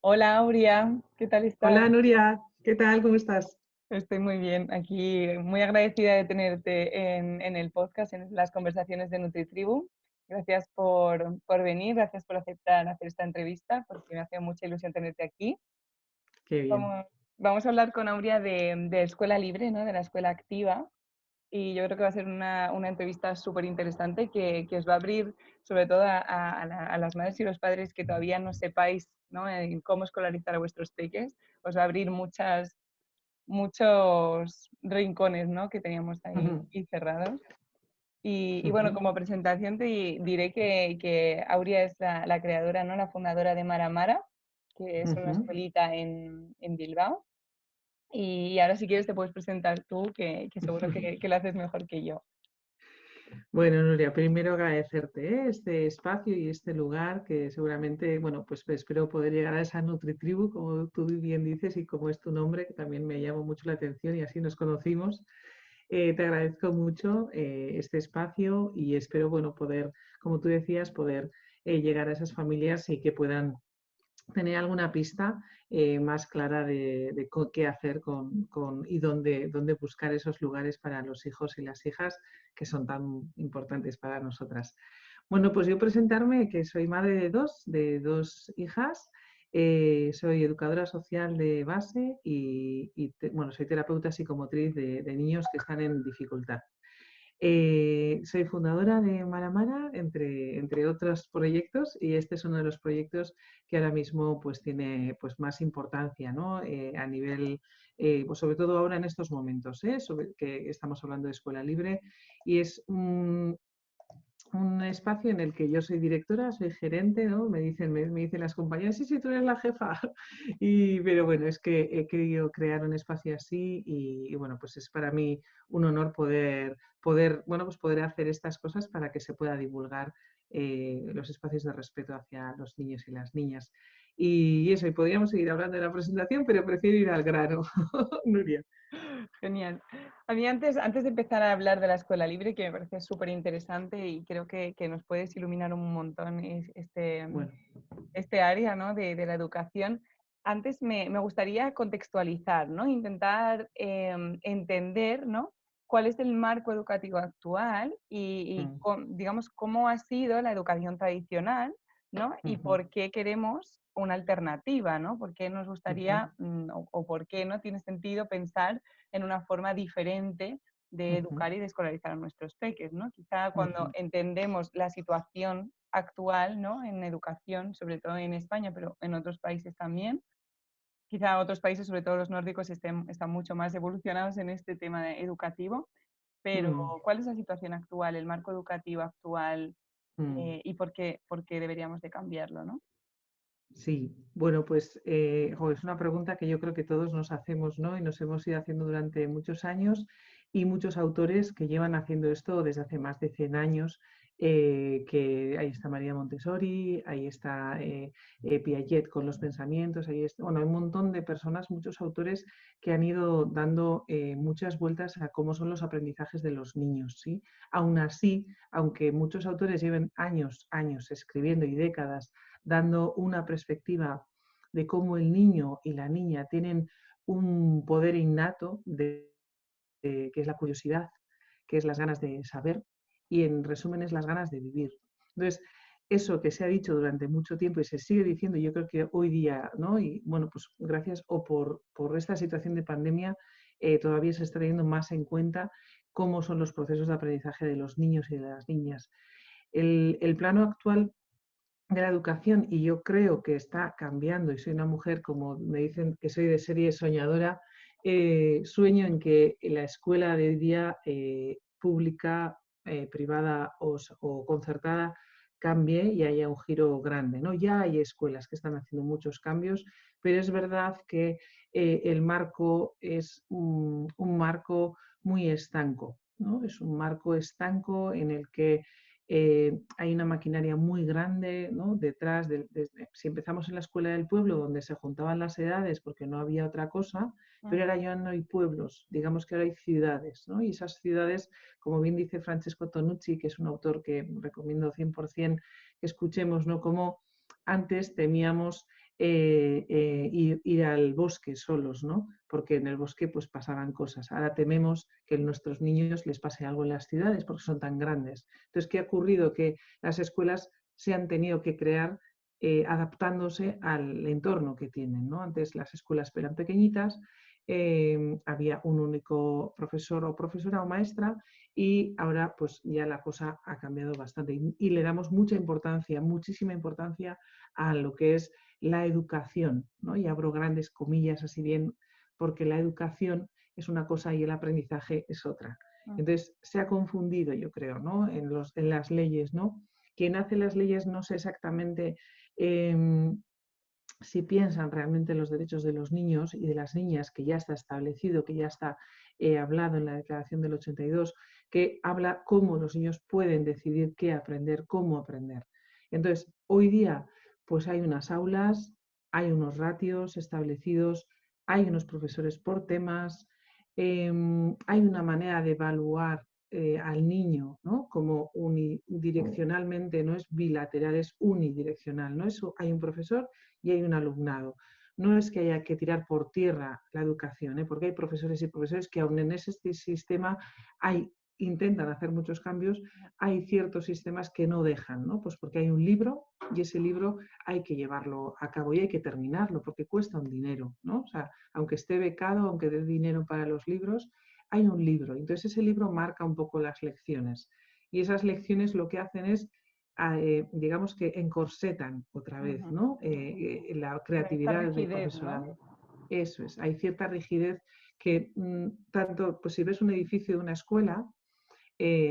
Hola, Aurea, ¿qué tal estás? Hola Nuria, ¿qué tal? ¿Cómo estás? Estoy muy bien. Aquí muy agradecida de tenerte en el podcast, en las conversaciones de NutriTribu. Gracias por venir, gracias por aceptar hacer esta entrevista, porque me hace mucha ilusión tenerte aquí. Qué bien. Vamos, vamos a hablar con Aurea de escuela libre, ¿no? De la escuela activa. Y yo creo que va a ser una entrevista súper interesante que os va a abrir, sobre todo a las madres y los padres que todavía no sepáis, ¿no? En cómo escolarizar a vuestros peques. Os va a abrir muchos rincones, ¿no? Que teníamos Ujú, ahí cerrados. Y bueno, ujú, como presentación te diré que Aurea es la creadora, ¿no? La fundadora de Mara Mara, que es una ujú. escuelita en Bilbao. Y ahora si quieres te puedes presentar tú, que seguro que lo haces mejor que yo. Bueno, Nuria, primero agradecerte, este espacio y este lugar que seguramente, bueno, pues espero poder llegar a esa NutriTribu, como tú bien dices, y como es tu nombre, que también me llamó mucho la atención y así nos conocimos. Te agradezco mucho este espacio y espero, bueno, poder, como tú decías, poder llegar a esas familias y que puedan tener alguna pista más clara de qué hacer y dónde buscar esos lugares para los hijos y las hijas que son tan importantes para nosotras. Bueno, pues yo presentarme que soy madre de dos hijas, soy educadora social de base bueno, soy terapeuta psicomotriz de niños que están en dificultad. Soy fundadora de Maramara, entre otros proyectos, y este es uno de los proyectos que ahora mismo pues, tiene pues, más importancia, ¿no? A nivel, pues, sobre todo ahora en estos momentos, sobre que estamos hablando de escuela libre, y es un espacio en el que yo soy directora, soy gerente, ¿no? Me dicen las compañeras, sí, sí, tú eres la jefa. Pero bueno, es que he querido crear un espacio así y bueno, pues es para mí un honor bueno, pues poder hacer estas cosas para que se pueda divulgar los espacios de respeto hacia los niños y las niñas. Y eso, y podríamos seguir hablando de la presentación, pero prefiero ir al grano, Nuria. Genial. A mí antes de empezar a hablar de la escuela libre, que me parece súper interesante y creo que nos puedes iluminar un montón Bueno. este área, ¿no? de la educación, antes me gustaría contextualizar, ¿no? Intentar entender, ¿no? Cuál es el marco educativo actual Mm, digamos, cómo ha sido la educación tradicional, ¿no? Y ujú, por qué queremos una alternativa, ¿no? ¿Por qué nos ujú, gustaría o por qué no tiene sentido pensar en una forma diferente de ujú, educar y de escolarizar a nuestros peques, ¿no? Quizá cuando ujú, entendemos la situación actual, ¿no? En educación, sobre todo en España, pero en otros países también, quizá otros países, sobre todo los nórdicos, están mucho más evolucionados en este tema educativo, pero mm, ¿cuál es la situación actual, el marco educativo actual mm. y por qué deberíamos de cambiarlo, ¿no? Sí, bueno, pues es una pregunta que yo creo que todos nos hacemos, ¿no? Y nos hemos ido haciendo durante muchos años y muchos autores que llevan haciendo esto desde hace más de 100 años, que ahí está María Montessori, ahí está Piaget con los pensamientos, ahí está, bueno, hay un montón de personas, muchos autores que han ido dando muchas vueltas a cómo son los aprendizajes de los niños, ¿sí? Aún así, aunque muchos autores lleven años escribiendo y décadas dando una perspectiva de cómo el niño y la niña tienen un poder innato que es la curiosidad, que es las ganas de saber y en resumen es las ganas de vivir. Entonces, eso que se ha dicho durante mucho tiempo y se sigue diciendo, yo creo que hoy día, ¿no? Y bueno, pues gracias o por esta situación de pandemia, todavía se está teniendo más en cuenta cómo son los procesos de aprendizaje de los niños y de las niñas. El plano actual de la educación y yo creo que está cambiando y soy una mujer, como me dicen que soy de serie soñadora, sueño en que la escuela de hoy día pública, privada o concertada cambie y haya un giro grande, ¿no? Ya hay escuelas que están haciendo muchos cambios, pero es verdad que el marco es un marco muy estanco, ¿no? Es un marco estanco en el que hay una maquinaria muy grande, ¿no? Detrás, si empezamos en la escuela del pueblo, donde se juntaban las edades porque no había otra cosa, pero ahora ya no hay pueblos, digamos que ahora hay ciudades, ¿no? Y esas ciudades, como bien dice Francesco Tonucci, que es un autor que recomiendo 100% que escuchemos, ¿no? Como antes temíamos ir al bosque solos, ¿no? Porque en el bosque pues pasaban cosas. Ahora tememos que a nuestros niños les pase algo en las ciudades porque son tan grandes. Entonces, ¿qué ha ocurrido? Que las escuelas se han tenido que crear adaptándose al entorno que tienen, ¿no? Antes las escuelas eran pequeñitas, había un único profesor o profesora o maestra y ahora pues ya la cosa ha cambiado bastante y le damos mucha importancia, muchísima importancia a lo que es la educación, ¿no? Y abro grandes comillas así bien, porque la educación es una cosa y el aprendizaje es otra. Entonces se ha confundido, yo creo, ¿no? En las leyes, ¿no? Quien hace las leyes no sé exactamente si piensan realmente en los derechos de los niños y de las niñas, que ya está establecido, que ya está hablado en la Declaración del 82, que habla cómo los niños pueden decidir qué aprender, cómo aprender. Entonces, hoy día, pues hay unas aulas, hay unos ratios establecidos, hay unos profesores por temas, hay una manera de evaluar al niño, ¿no? Como unidireccionalmente, no es bilateral, es unidireccional, ¿no? Hay un profesor y hay un alumnado. No es que haya que tirar por tierra la educación, porque hay profesores y profesores que aún en ese sistema intentan hacer muchos cambios, hay ciertos sistemas que no dejan, ¿no? Pues porque hay un libro y ese libro hay que llevarlo a cabo y hay que terminarlo porque cuesta un dinero, ¿no? O sea, aunque esté becado, aunque dé dinero para los libros, hay un libro. Entonces ese libro marca un poco las lecciones y esas lecciones lo que hacen es digamos que encorsetan otra vez, ¿no? La Esta creatividad del rigidez, ¿no? profesorado. Eso es, hay cierta rigidez que tanto, pues si ves un edificio de una escuela,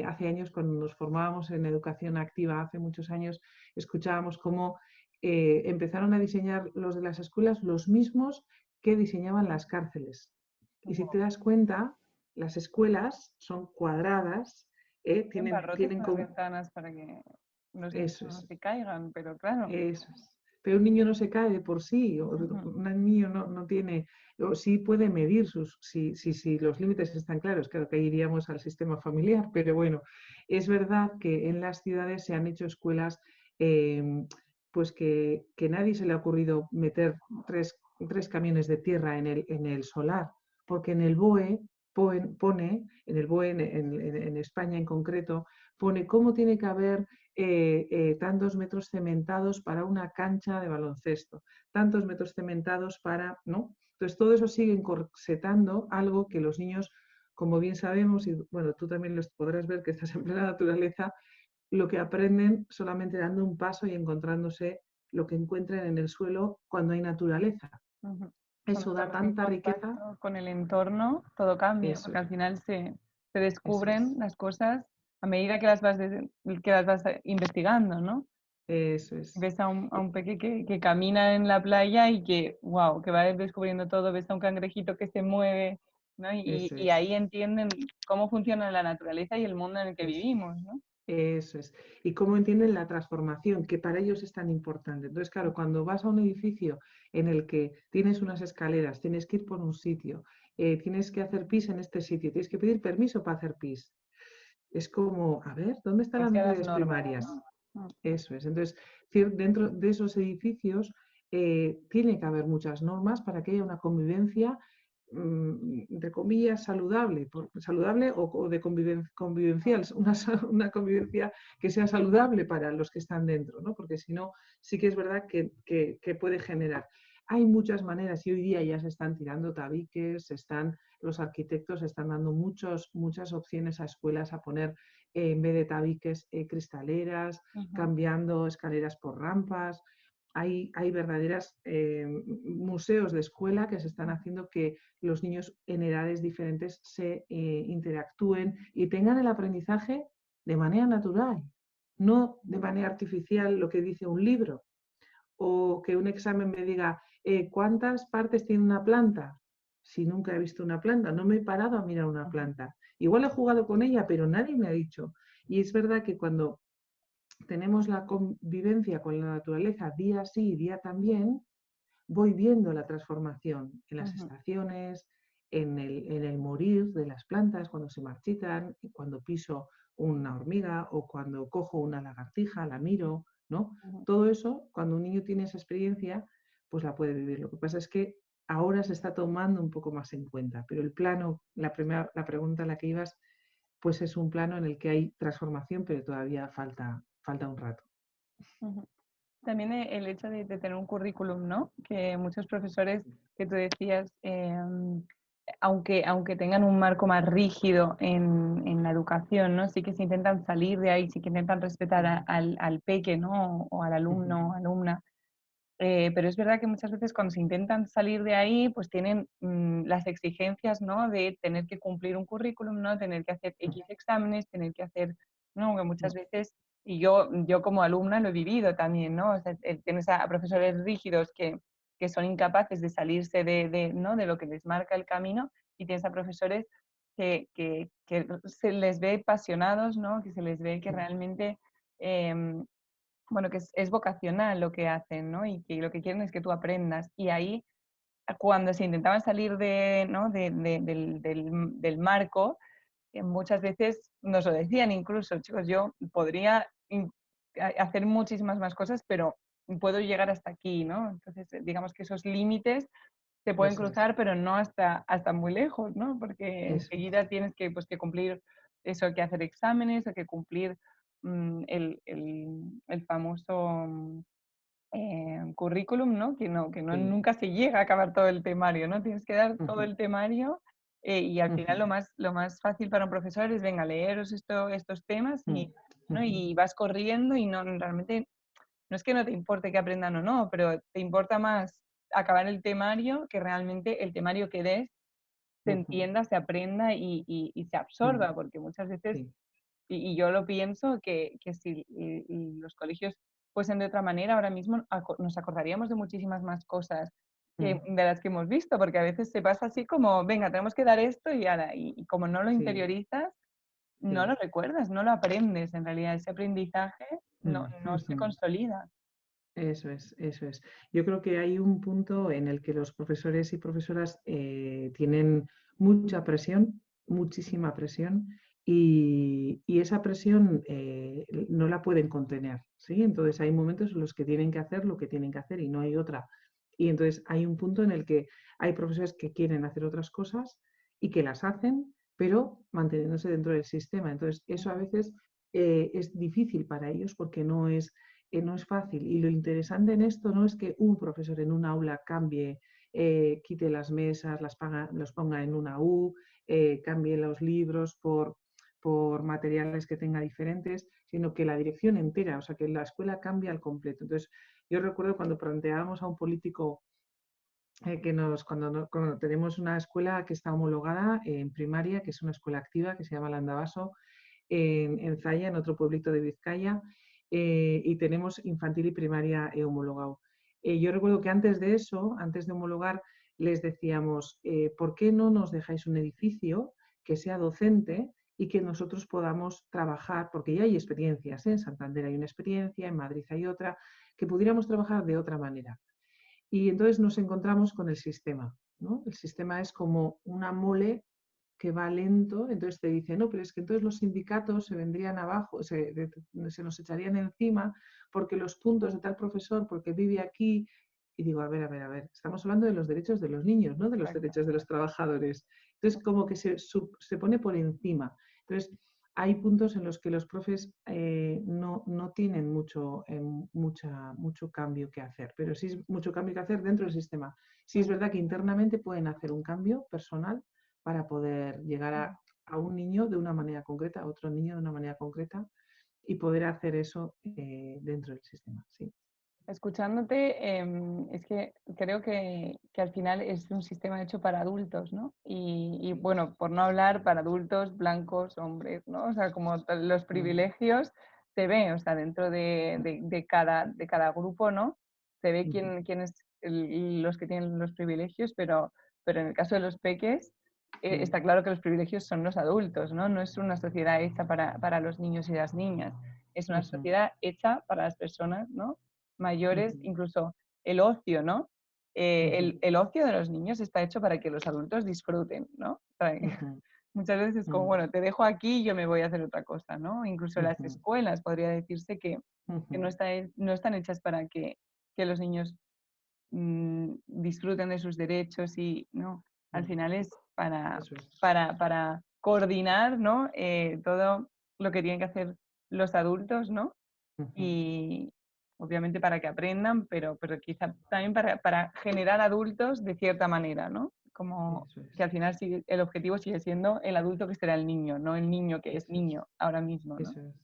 hace años cuando nos formábamos en educación activa, hace muchos años, escuchábamos cómo empezaron a diseñar los de las escuelas los mismos que diseñaban las cárceles. Y si te das cuenta, las escuelas son cuadradas, En barrotes tienen en las como... ventanas para que los niños Eso no es. se caigan, pero claro. Eso es. Pero un niño no se cae de por sí, o Ujú. un niño no tiene, o sí puede medir si los límites están claros, claro que ahí iríamos al sistema familiar, pero bueno, es verdad que en las ciudades se han hecho escuelas pues que nadie se le ha ocurrido meter tres camiones de tierra en el solar, porque en el BOE pone, en el BOE en España en concreto, pone cómo tiene que haber tantos metros cementados para una cancha de baloncesto, tantos metros cementados para, ¿no? Entonces todo eso sigue encorsetando algo que los niños, como bien sabemos, y bueno, tú también los podrás ver que estás en plena naturaleza, lo que aprenden solamente dando un paso y encontrándose lo que encuentren en el suelo cuando hay naturaleza. Ujú. Cuando Eso da estamos en tanta riqueza. contacto con el entorno, todo cambia, Eso porque al es, final se eso descubren es, las cosas a medida que las vas investigando, ¿no? eso es. Ves a un peque que camina en la playa y que, wow, que va descubriendo todo, ves a un cangrejito que se mueve, ¿no? Eso Y es. ahí entienden cómo funciona la naturaleza y el mundo en el que Eso vivimos, ¿no? Eso es. Y cómo entienden la transformación, que para ellos es tan importante. Entonces, claro, cuando vas a un edificio en el que tienes unas escaleras, tienes que ir por un sitio, tienes que hacer pis en este sitio, tienes que pedir permiso para hacer pis. Es como, a ver, ¿dónde están las Demasiadas necesidades normas, primarias? ¿no? Mm. Eso es. Entonces, dentro de esos edificios tiene que haber muchas normas para que haya una convivencia, entre comillas, saludable, saludable o de convivencial, una convivencia que sea saludable para los que están dentro, ¿no? Porque si no, sí que es verdad que puede generar. Hay muchas maneras y hoy día ya se están tirando tabiques, los arquitectos están dando muchas opciones a escuelas a poner en vez de tabiques, cristaleras, Ujú. cambiando escaleras por rampas. Hay verdaderas museos de escuela que se están haciendo que los niños en edades diferentes se interactúen y tengan el aprendizaje de manera natural, no de manera artificial lo que dice un libro o que un examen me diga cuántas partes tiene una planta. Si nunca he visto una planta, no me he parado a mirar una planta. Igual he jugado con ella, pero nadie me ha dicho. Y es verdad que cuando tenemos la convivencia con la naturaleza día sí y día también, voy viendo la transformación en las Ujú. estaciones, en el morir de las plantas, cuando se marchitan, cuando piso una hormiga o cuando cojo una lagartija, la miro, ¿no? Ujú. Todo eso, cuando un niño tiene esa experiencia, pues la puede vivir. Lo que pasa es que ahora se está tomando un poco más en cuenta, pero el plano, la pregunta a la que ibas, pues es un plano en el que hay transformación, pero todavía falta un rato. Ujú. También el hecho de tener un currículum, ¿no? Que muchos profesores que tú decías, aunque tengan un marco más rígido en la educación, ¿no? Sí que se intentan salir de ahí, sí que intentan respetar al peque, ¿no? O al Ujú, alumno o alumna. Pero es verdad que muchas veces cuando se intentan salir de ahí, pues tienen las exigencias, ¿no? De tener que cumplir un currículum, ¿no? Tener que hacer ujú, X exámenes, tener que hacer, ¿no? Que muchas ujú, veces, y yo como alumna lo he vivido también, ¿no? O sea, tienes a profesores rígidos que son incapaces de salirse ¿no? De lo que les marca el camino y tienes a profesores que se les ve apasionados, ¿no? Que se les ve que ujú, realmente em, bueno, que es vocacional lo que hacen, ¿no? Y que lo que quieren es que tú aprendas. Y ahí, cuando se intentaban salir ¿no? del marco, muchas veces nos lo decían incluso, chicos, yo podría hacer muchísimas más cosas, pero puedo llegar hasta aquí, ¿no? Entonces, digamos que esos límites se pueden eso es, cruzar, pero no hasta muy lejos, ¿no? Porque eso es. enseguida tienes que, pues, que cumplir eso, que hacer exámenes, o que cumplir el famoso currículum, ¿no? Que no Sí. nunca se llega a acabar todo el temario, ¿no? Tienes que dar todo Ujú, el temario y al final ujú, lo más fácil para un profesor es, venga, leeros estos temas ujú, ¿no? ujú, Y vas corriendo y no, realmente no es que no te importe que aprendan o no, pero te importa más acabar el temario que realmente el temario que des se ujú, entienda, se aprenda y se ujú, absorba, porque muchas veces, sí. y yo lo pienso, que si los colegios fuesen de otra manera, ahora mismo nos acordaríamos de muchísimas más cosas Mm, de las que hemos visto, porque a veces se pasa así como, venga, tenemos que dar esto y ahora, y como no lo sí, interiorizas, no lo sí. recuerdas, no lo aprendes en realidad, ese aprendizaje no, Mm, no se ujú. consolida. Eso es, eso es. Yo creo que hay un punto en el que los profesores y profesoras tienen mucha presión, muchísima presión, y esa presión no la pueden contener, ¿sí? Entonces hay momentos en los que tienen que hacer lo que tienen que hacer y no hay otra. Y entonces hay un punto en el que hay profesores que quieren hacer otras cosas y que las hacen, pero manteniéndose dentro del sistema. Entonces eso a veces es difícil para ellos porque no es fácil. Y lo interesante en esto no es que un profesor en un aula cambie, quite las mesas, los ponga en una U, cambie los libros por materiales que tenga diferentes, sino que la dirección entera, o sea, que la escuela cambia al completo. Entonces, yo recuerdo cuando planteábamos a un político cuando tenemos una escuela que está homologada en primaria, que es una escuela activa, que se llama Landabaso, en Zaya, en otro pueblito de Vizcaya, y tenemos infantil y primaria homologado. Yo recuerdo que antes de eso, antes de homologar, les decíamos, ¿por qué no nos dejáis un edificio que sea docente y que nosotros podamos trabajar? Porque ya hay experiencias, ¿eh? En Santander hay una experiencia, en Madrid hay otra, que pudiéramos trabajar de otra manera. Y entonces nos encontramos con el sistema, ¿no? El sistema es como una mole que va lento, entonces te dice, no, pero es que entonces los sindicatos se vendrían abajo, se nos echarían encima porque los puntos de tal profesor, porque vive aquí. Y digo, a ver, estamos hablando de los derechos de los niños, no de los Exacto. derechos de los trabajadores. Entonces, como que se pone por encima. Entonces, hay puntos en los que los profes no tienen mucho cambio que hacer, pero sí es mucho cambio que hacer dentro del sistema. Sí es verdad que internamente pueden hacer un cambio personal para poder llegar a un niño de una manera concreta, a otro niño de una manera concreta y poder hacer eso dentro del sistema. Sí. Escuchándote, es que creo que al final es un sistema hecho para adultos, ¿no? Y bueno, por no hablar para adultos, blancos, hombres, ¿no? O sea, como los Mm, privilegios se ve, o sea, dentro de cada grupo, ¿no? Se ve ujú, quiénes los que tienen los privilegios, pero en el caso de los peques, mm, está claro que los privilegios son los adultos, ¿no? No es una sociedad hecha para los niños y las niñas, es una ujú, sociedad hecha para las personas, ¿no? Mayores, ujú, incluso el ocio, ¿no? ujú, El ocio de los niños está hecho para que los adultos disfruten, ¿no? O sea, ujú, muchas veces es como, mm, bueno, te dejo aquí y yo me voy a hacer otra cosa, ¿no? Incluso las ujú, escuelas podría decirse que ujú, no están hechas para que los niños disfruten de sus derechos y, ¿no? Al mm, final es eso es. para coordinar, ¿no? Todo lo que tienen que hacer los adultos, ¿no? Ujú, Y obviamente para que aprendan, pero quizá también para generar adultos de cierta manera, ¿no? Como eso que es. al final el objetivo sigue siendo el adulto que será el niño, no el niño que es Eso es. niño ahora mismo, ¿no? Eso es.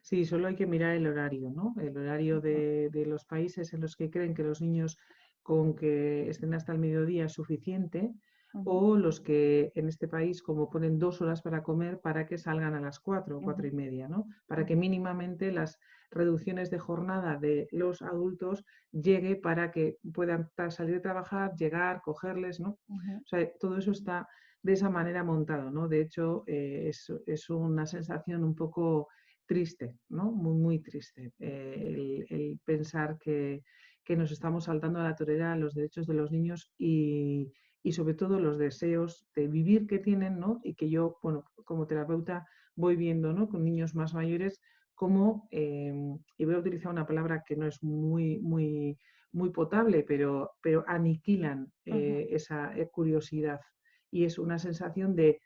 Sí, solo hay que mirar el horario, ¿no? El horario Ujú, de los países en los que creen que los niños con que estén hasta el mediodía es suficiente, ujú, o los que en este país como ponen 2 horas para comer para que salgan a las 4 o ujú, 4:30, ¿no? Para que ujú, mínimamente las reducciones de jornada de los adultos llegue para que puedan salir de trabajar, llegar, cogerles, ¿no? ujú, O sea, todo eso está de esa manera montado, ¿no? De hecho, es una sensación un poco triste, ¿no? Muy, muy triste. El pensar que nos estamos saltando a la torera los derechos de los niños y sobre todo los deseos de vivir que tienen, ¿no? Y que yo, bueno, como terapeuta voy viendo, ¿no? Con niños más mayores, como, y voy a utilizar una palabra que no es muy, muy, muy potable, pero aniquilan ujú, esa curiosidad. Y es una sensación de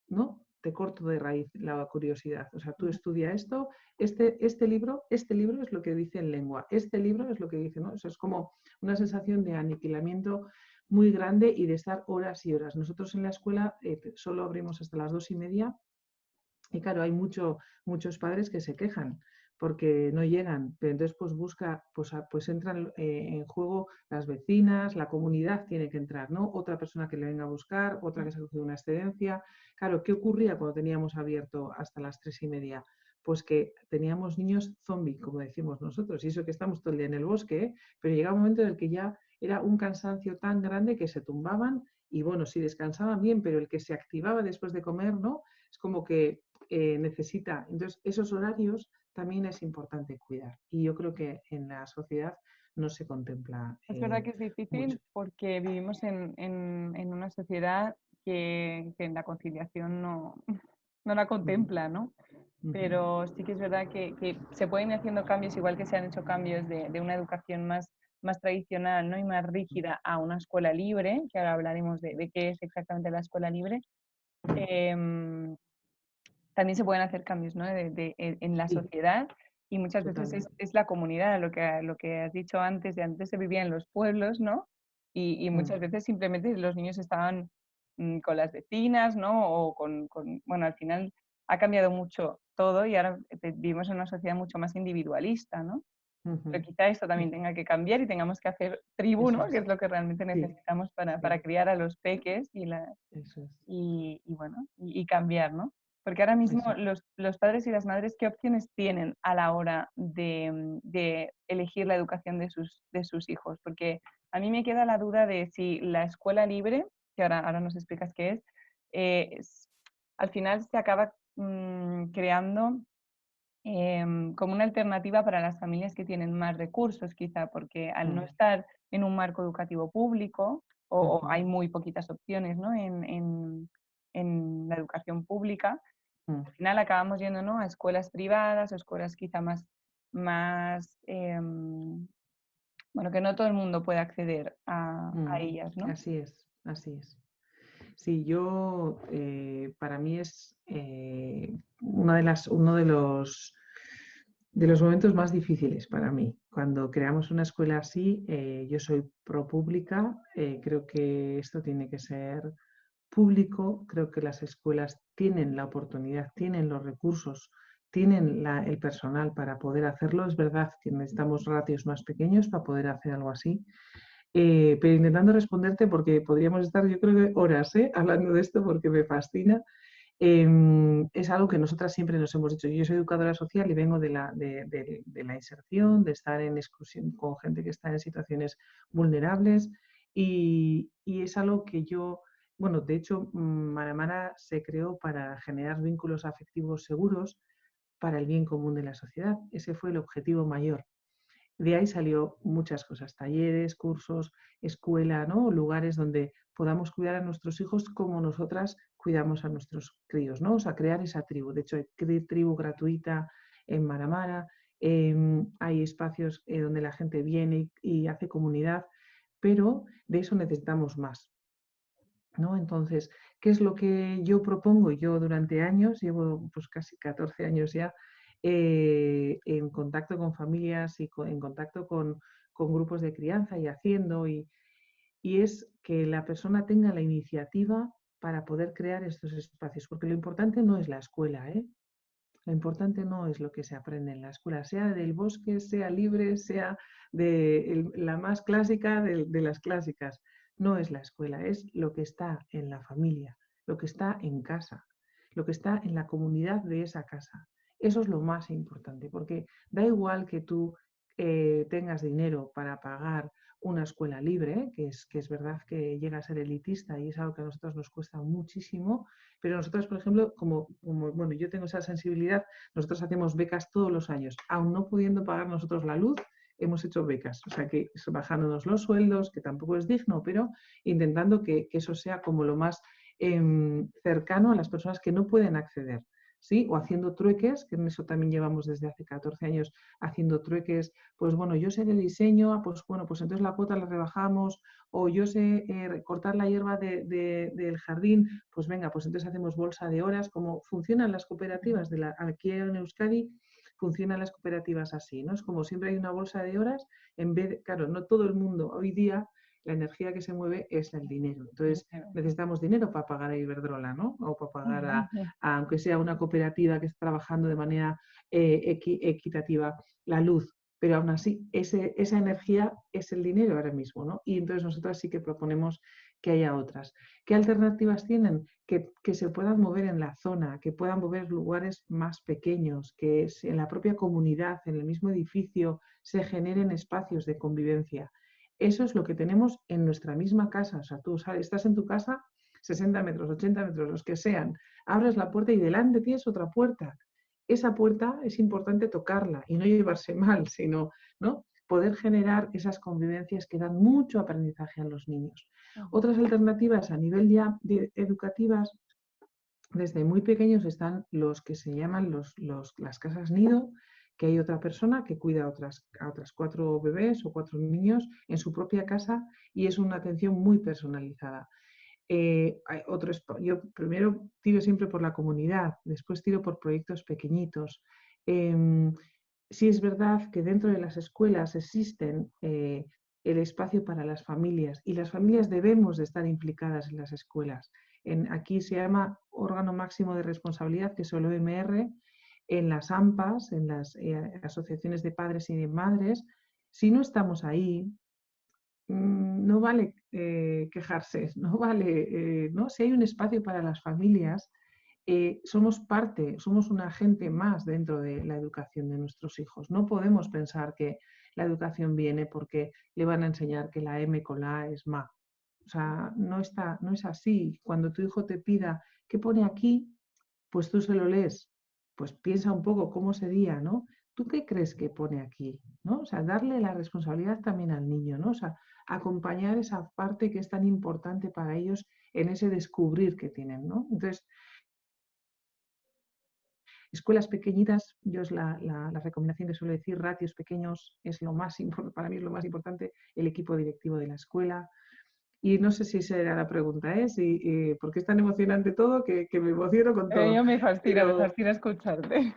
¿no? Te corto de raíz la curiosidad. O sea, tú ujú. estudia esto, este libro es lo que dice en lengua, este libro es lo que dice, ¿no? O sea, es como una sensación de aniquilamiento muy grande y de estar horas y horas. Nosotros en la escuela solo abrimos hasta las 2:30 y claro, hay muchos padres que se quejan porque no llegan, pero entonces pues busca, pues entran en juego las vecinas, la comunidad tiene que entrar, ¿no? Otra persona que le venga a buscar, otra que se ha cogido una excedencia. Claro, ¿qué ocurría cuando teníamos abierto hasta las 3:30? Pues que teníamos niños zombie, como decimos nosotros, y eso que estamos todo el día en el bosque, ¿eh? Pero llegaba un momento en el que ya era un cansancio tan grande que se tumbaban y bueno, sí descansaban bien, pero el que se activaba después de comer, ¿no? Es como que necesita. Entonces, esos horarios también es importante cuidar. Y yo creo que en la sociedad no se contempla Es verdad que es mucho. difícil porque vivimos en una sociedad que la conciliación no, no la Ujú, contempla, ¿no? ujú, Pero sí que es verdad que se pueden ir haciendo cambios, igual que se han hecho cambios de una educación más tradicional, ¿no? Y más rígida a una escuela libre, que ahora hablaremos de qué es exactamente la escuela libre. em, También se pueden hacer cambios, ¿no? En la sí, sociedad y muchas veces totalmente. es la comunidad, lo que has dicho antes, de antes se vivía en los pueblos, ¿no? Y muchas Mm, veces simplemente los niños estaban con las vecinas, ¿no? O bueno, al final ha cambiado mucho todo y ahora vivimos en una sociedad mucho más individualista, ¿no? Pero ujú. quizá esto también tenga que cambiar y tengamos que hacer tribu, Eso ¿no? Que es. es lo que realmente Sí, necesitamos sí, para criar a los peques eso es. y bueno, y cambiar, ¿no? Porque ahora mismo Eso. los padres y las madres, ¿qué opciones tienen a la hora de elegir la educación de sus hijos? Porque a mí me queda la duda de si la escuela libre, que ahora nos explicas qué es, al final se acaba creando como una alternativa para las familias que tienen más recursos, quizá, porque al no Mm, estar en un marco educativo público, o ujú, hay muy poquitas opciones, ¿no? En la educación pública, mm, al final acabamos yendo, ¿no? A escuelas privadas o escuelas quizá más bueno, que no todo el mundo puede acceder a mm. ellas, ¿no? Así es, así es. Sí, yo, para mí es uno de los momentos más difíciles para mí. Cuando creamos una escuela así, yo soy pro pública, creo que esto tiene que ser público, creo que las escuelas tienen la oportunidad, tienen los recursos, tienen el personal para poder hacerlo. Es verdad que necesitamos ratios más pequeños para poder hacer algo así, pero intentando responderte, porque podríamos estar, yo creo que horas, hablando de esto, porque me fascina. Es algo que nosotras siempre nos hemos dicho. Yo soy educadora social y vengo de la inserción, de estar en exclusión con gente que está en situaciones vulnerables y es algo que yo, bueno, de hecho, Mara se creó para generar vínculos afectivos seguros para el bien común de la sociedad. Ese fue el objetivo mayor. De ahí salió muchas cosas, talleres, cursos, escuela, ¿no? Lugares donde podamos cuidar a nuestros hijos como nosotras cuidamos a nuestros críos, ¿no? O sea, crear esa tribu. De hecho, hay tribu gratuita en Maramara, hay espacios donde la gente viene y hace comunidad. pero de eso necesitamos más, ¿no? Entonces, ¿qué es lo que yo propongo? Yo durante años, llevo pues casi 14 años ya, en contacto con familias y en contacto con grupos de crianza y haciendo, y es que la persona tenga la iniciativa para poder crear estos espacios, porque lo importante no es la escuela, ¿eh? Lo importante no es lo que se aprende en la escuela, sea del bosque, sea libre, sea de la más clásica de las clásicas. No es la escuela, es lo que está en la familia, lo que está en casa, lo que está en la comunidad de esa casa. Eso es lo más importante, porque da igual que tú tengas dinero para pagar una escuela libre, que es verdad que llega a ser elitista y es algo que a nosotros nos cuesta muchísimo, pero nosotros, por ejemplo, bueno, yo tengo esa sensibilidad, nosotros hacemos becas todos los años, aun no pudiendo pagar nosotros la luz, hemos hecho becas, o sea que bajándonos los sueldos, que tampoco es digno, pero intentando que eso sea como lo más cercano a las personas que no pueden acceder. ¿Sí? O haciendo trueques, que en eso también llevamos desde hace 14 años haciendo trueques, pues bueno, yo sé de diseño, pues bueno, pues entonces la cuota la rebajamos, o yo sé cortar la hierba del jardín, pues venga, pues entonces hacemos bolsa de horas. Como funcionan las cooperativas aquí en Euskadi, funcionan las cooperativas así, ¿no? Es como siempre hay una bolsa de horas, claro, no todo el mundo hoy día, la energía que se mueve es el dinero. Entonces necesitamos dinero para pagar a Iberdrola, ¿no? O para pagar aunque sea una cooperativa que está trabajando de manera equitativa, la luz. Pero aún así, esa energía es el dinero ahora mismo, ¿no? Y entonces nosotros sí que proponemos que haya otras. ¿Qué alternativas tienen? Que se puedan mover en la zona, que puedan mover lugares más pequeños, que en la propia comunidad, en el mismo edificio, se generen espacios de convivencia. Eso es lo que tenemos en nuestra misma casa. O sea, tú estás en tu casa, 60 metros, 80 metros, los que sean, abres la puerta y delante tienes otra puerta. Esa puerta es importante tocarla y no llevarse mal, sino, ¿no?, poder generar esas convivencias que dan mucho aprendizaje a los niños. Otras alternativas a nivel ya educativas, desde muy pequeños están los que se llaman las casas nido, que hay otra persona que cuida a otras 4 bebés o 4 niños en su propia casa y es una atención muy personalizada. Yo primero tiro siempre por la comunidad, después tiro por proyectos pequeñitos. Sí es verdad que dentro de las escuelas existen el espacio para las familias y las familias debemos de estar implicadas en las escuelas. Aquí se llama órgano máximo de responsabilidad, que es el OMR, en las AMPAs, en las asociaciones de padres y de madres. Si no estamos ahí, no vale quejarse, no vale, ¿no? Si hay un espacio para las familias, somos parte, somos un agente más dentro de la educación de nuestros hijos. No podemos pensar que la educación viene porque le van a enseñar que la M con la A es ma. O sea, no es así. Cuando tu hijo te pida qué pone aquí, pues tú se lo lees. Pues piensa un poco cómo sería, ¿no? ¿Tú qué crees que pone aquí? ¿No? O sea, darle la responsabilidad también al niño, ¿no? O sea, acompañar esa parte que es tan importante para ellos en ese descubrir que tienen, ¿no? Entonces, escuelas pequeñitas, yo es la recomendación que suelo decir, ratios pequeños es lo más importante, para mí es lo más importante, el equipo directivo de la escuela. Y no sé si esa era la pregunta, ¿eh? Porque es tan emocionante todo que me emociono con todo. Yo me Pero fascina escucharte.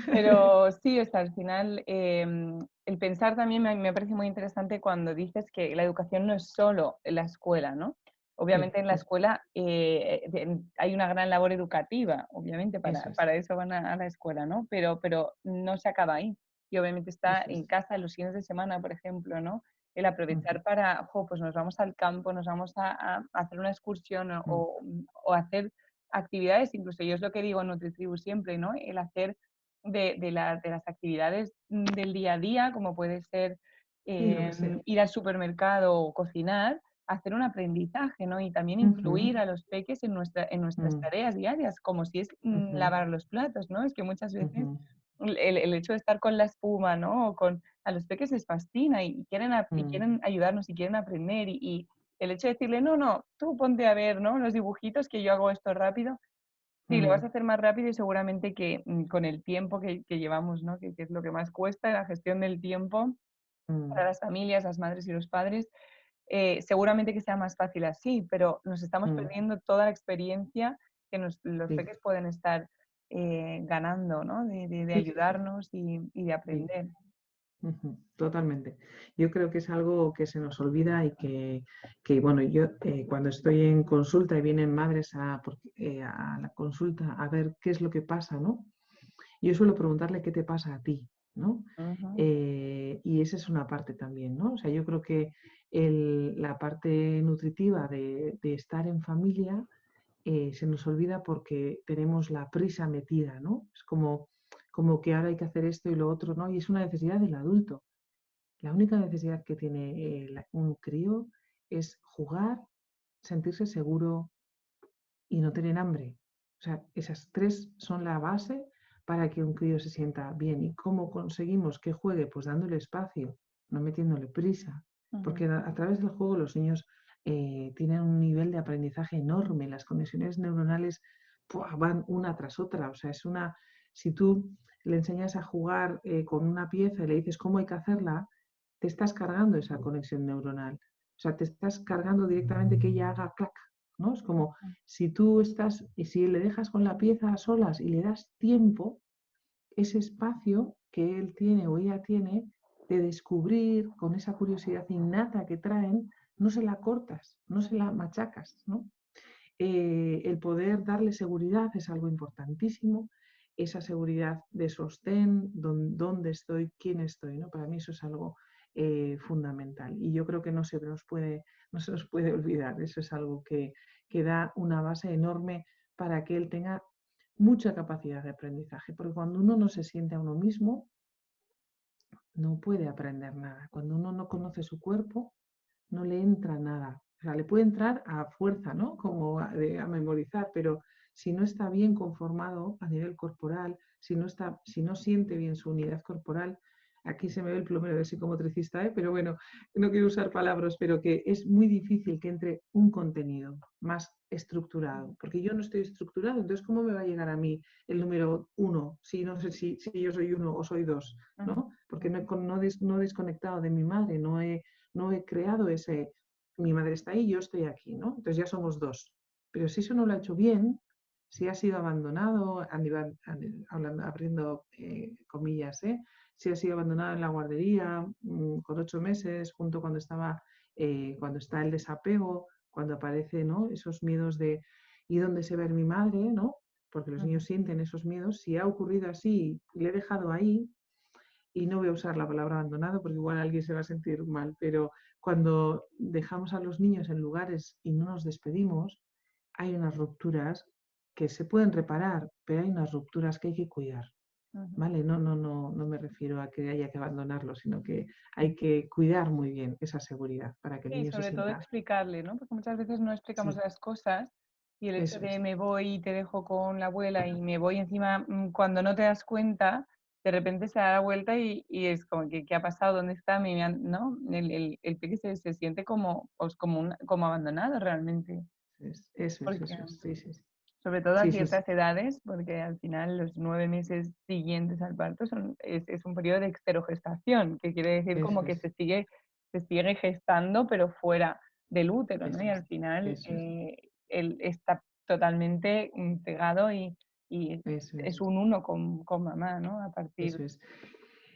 Pero sí, o sea, al final el pensar también me parece muy interesante cuando dices que la educación no es solo la escuela, ¿no? sí, Obviamente en la escuela hay una gran labor educativa, obviamente eso es, para eso van a la escuela, ¿no? Pero no se acaba ahí. Y obviamente está eso en es. casa los fines de semana, por ejemplo, ¿no? El Ujú, aprovechar para, pues nos vamos al campo, nos vamos a hacer una excursión mm, o hacer actividades, incluso yo es lo que digo en NutriTribu siempre, ¿no? El hacer de las actividades del día a día, como puede ser sí, lo que sea. ir al supermercado o cocinar, hacer un aprendizaje, ¿no? Y también Ujú, incluir a los peques en nuestras mm, tareas diarias, como si es ujú, lavar los platos, ¿no? Es que muchas veces ujú, el hecho de estar con la espuma, ¿no? O a los peques les fascina y y mm, quieren ayudarnos y quieren aprender y el hecho de decirle, no, no, tú ponte a ver, ¿no? Los dibujitos que yo hago esto rápido. Sí, lo vas a mm, hacer más rápido y seguramente que con el tiempo que llevamos, ¿no? Que es lo que más cuesta, la gestión del tiempo para mm, las familias, las madres y los padres, seguramente que sea más fácil así, pero nos estamos Mm, perdiendo toda la experiencia que los sí, peques pueden estar ganando, ¿no? De sí, sí, sí, ayudarnos y de sí. aprender. Ujú, totalmente. Yo creo que es algo que se nos olvida y que bueno, yo cuando estoy en consulta y vienen madres a la consulta a ver qué es lo que pasa, ¿no? Yo suelo preguntarle qué te pasa a ti, ¿no? Ujú, Y esa es una parte también, ¿no? O sea, yo creo que la parte nutritiva de estar en familia se nos olvida porque tenemos la prisa metida, ¿no? Es como que ahora hay que hacer esto y lo otro, ¿no? Y es una necesidad del adulto. La única necesidad que tiene un crío es jugar, sentirse seguro y no tener hambre. O sea, esas tres son la base para que un crío se sienta bien. ¿Y cómo conseguimos que juegue? Pues dándole espacio, no metiéndole prisa. ujú, Porque a través del juego los niños tienen un nivel de aprendizaje enorme. Las conexiones neuronales ¡pua!, van una tras otra. O sea, si tú le enseñas a jugar con una pieza y le dices cómo hay que hacerla, te estás cargando esa conexión neuronal. O sea, te estás cargando directamente que ella haga clac, ¿no? Es como si tú estás, y si le dejas con la pieza a solas y le das tiempo, ese espacio que él tiene o ella tiene de descubrir con esa curiosidad innata que traen, no se la cortas, no se la machacas, ¿no? El poder darle seguridad es algo importantísimo, esa seguridad de sostén, dónde estoy, quién estoy, ¿no? Para mí eso es algo fundamental y yo creo que no se nos puede olvidar, eso es algo que da una base enorme para que él tenga mucha capacidad de aprendizaje, porque cuando uno no se siente a uno mismo, no puede aprender nada. Cuando uno no conoce su cuerpo, no le entra nada. O sea, le puede entrar a fuerza, ¿no? Como a memorizar, pero si no está bien conformado a nivel corporal, si no siente bien su unidad corporal, aquí se me ve el plumero de psicomotricista, ¿eh? Pero bueno, no quiero usar palabras, pero que es muy difícil que entre un contenido más estructurado, porque yo no estoy estructurado, entonces ¿cómo me va a llegar a mí el número uno si no sé si yo soy uno o soy dos, ujú, ¿no? Porque no he desconectado de mi madre, no he creado ese, mi madre está ahí, yo estoy aquí, ¿no? Entonces ya somos dos. Pero si eso no lo ha hecho bien, si ha sido abandonado, abriendo comillas, si ha sido abandonado en la guardería con 8 meses, junto cuando está el desapego, cuando aparece, ¿no? Esos miedos de ¿y dónde se ve mi madre? ¿No? Porque los ujú. niños sienten esos miedos. Si ha ocurrido así, le he dejado ahí, y no voy a usar la palabra abandonado porque igual alguien se va a sentir mal, pero cuando dejamos a los niños en lugares y no nos despedimos, hay unas rupturas que se pueden reparar, pero hay unas rupturas que hay que cuidar, Ujú. ¿vale? No me refiero a que haya que abandonarlo, sino que hay que cuidar muy bien esa seguridad para que el Sí, niño se sobre todo sienta. explicarle, ¿no? Porque muchas veces no explicamos Sí, las cosas y el hecho eso de es, me voy y te dejo con la abuela y me voy encima, cuando no te das cuenta, de repente se da la vuelta y es como que ¿qué ha pasado? ¿Dónde está ¿no? El peque se siente como, pues, como abandonado realmente. Porque eso es, sí, sí, sí, sobre todo a sí, sí, sí, ciertas edades, porque al final los 9 meses siguientes al parto es un periodo de exterogestación, que quiere decir como eso que es, se sigue gestando, pero fuera del útero, ¿no? eso Y al es, final eso es, él está totalmente pegado y eso es es. un uno con mamá, ¿no? A partir. Eso es.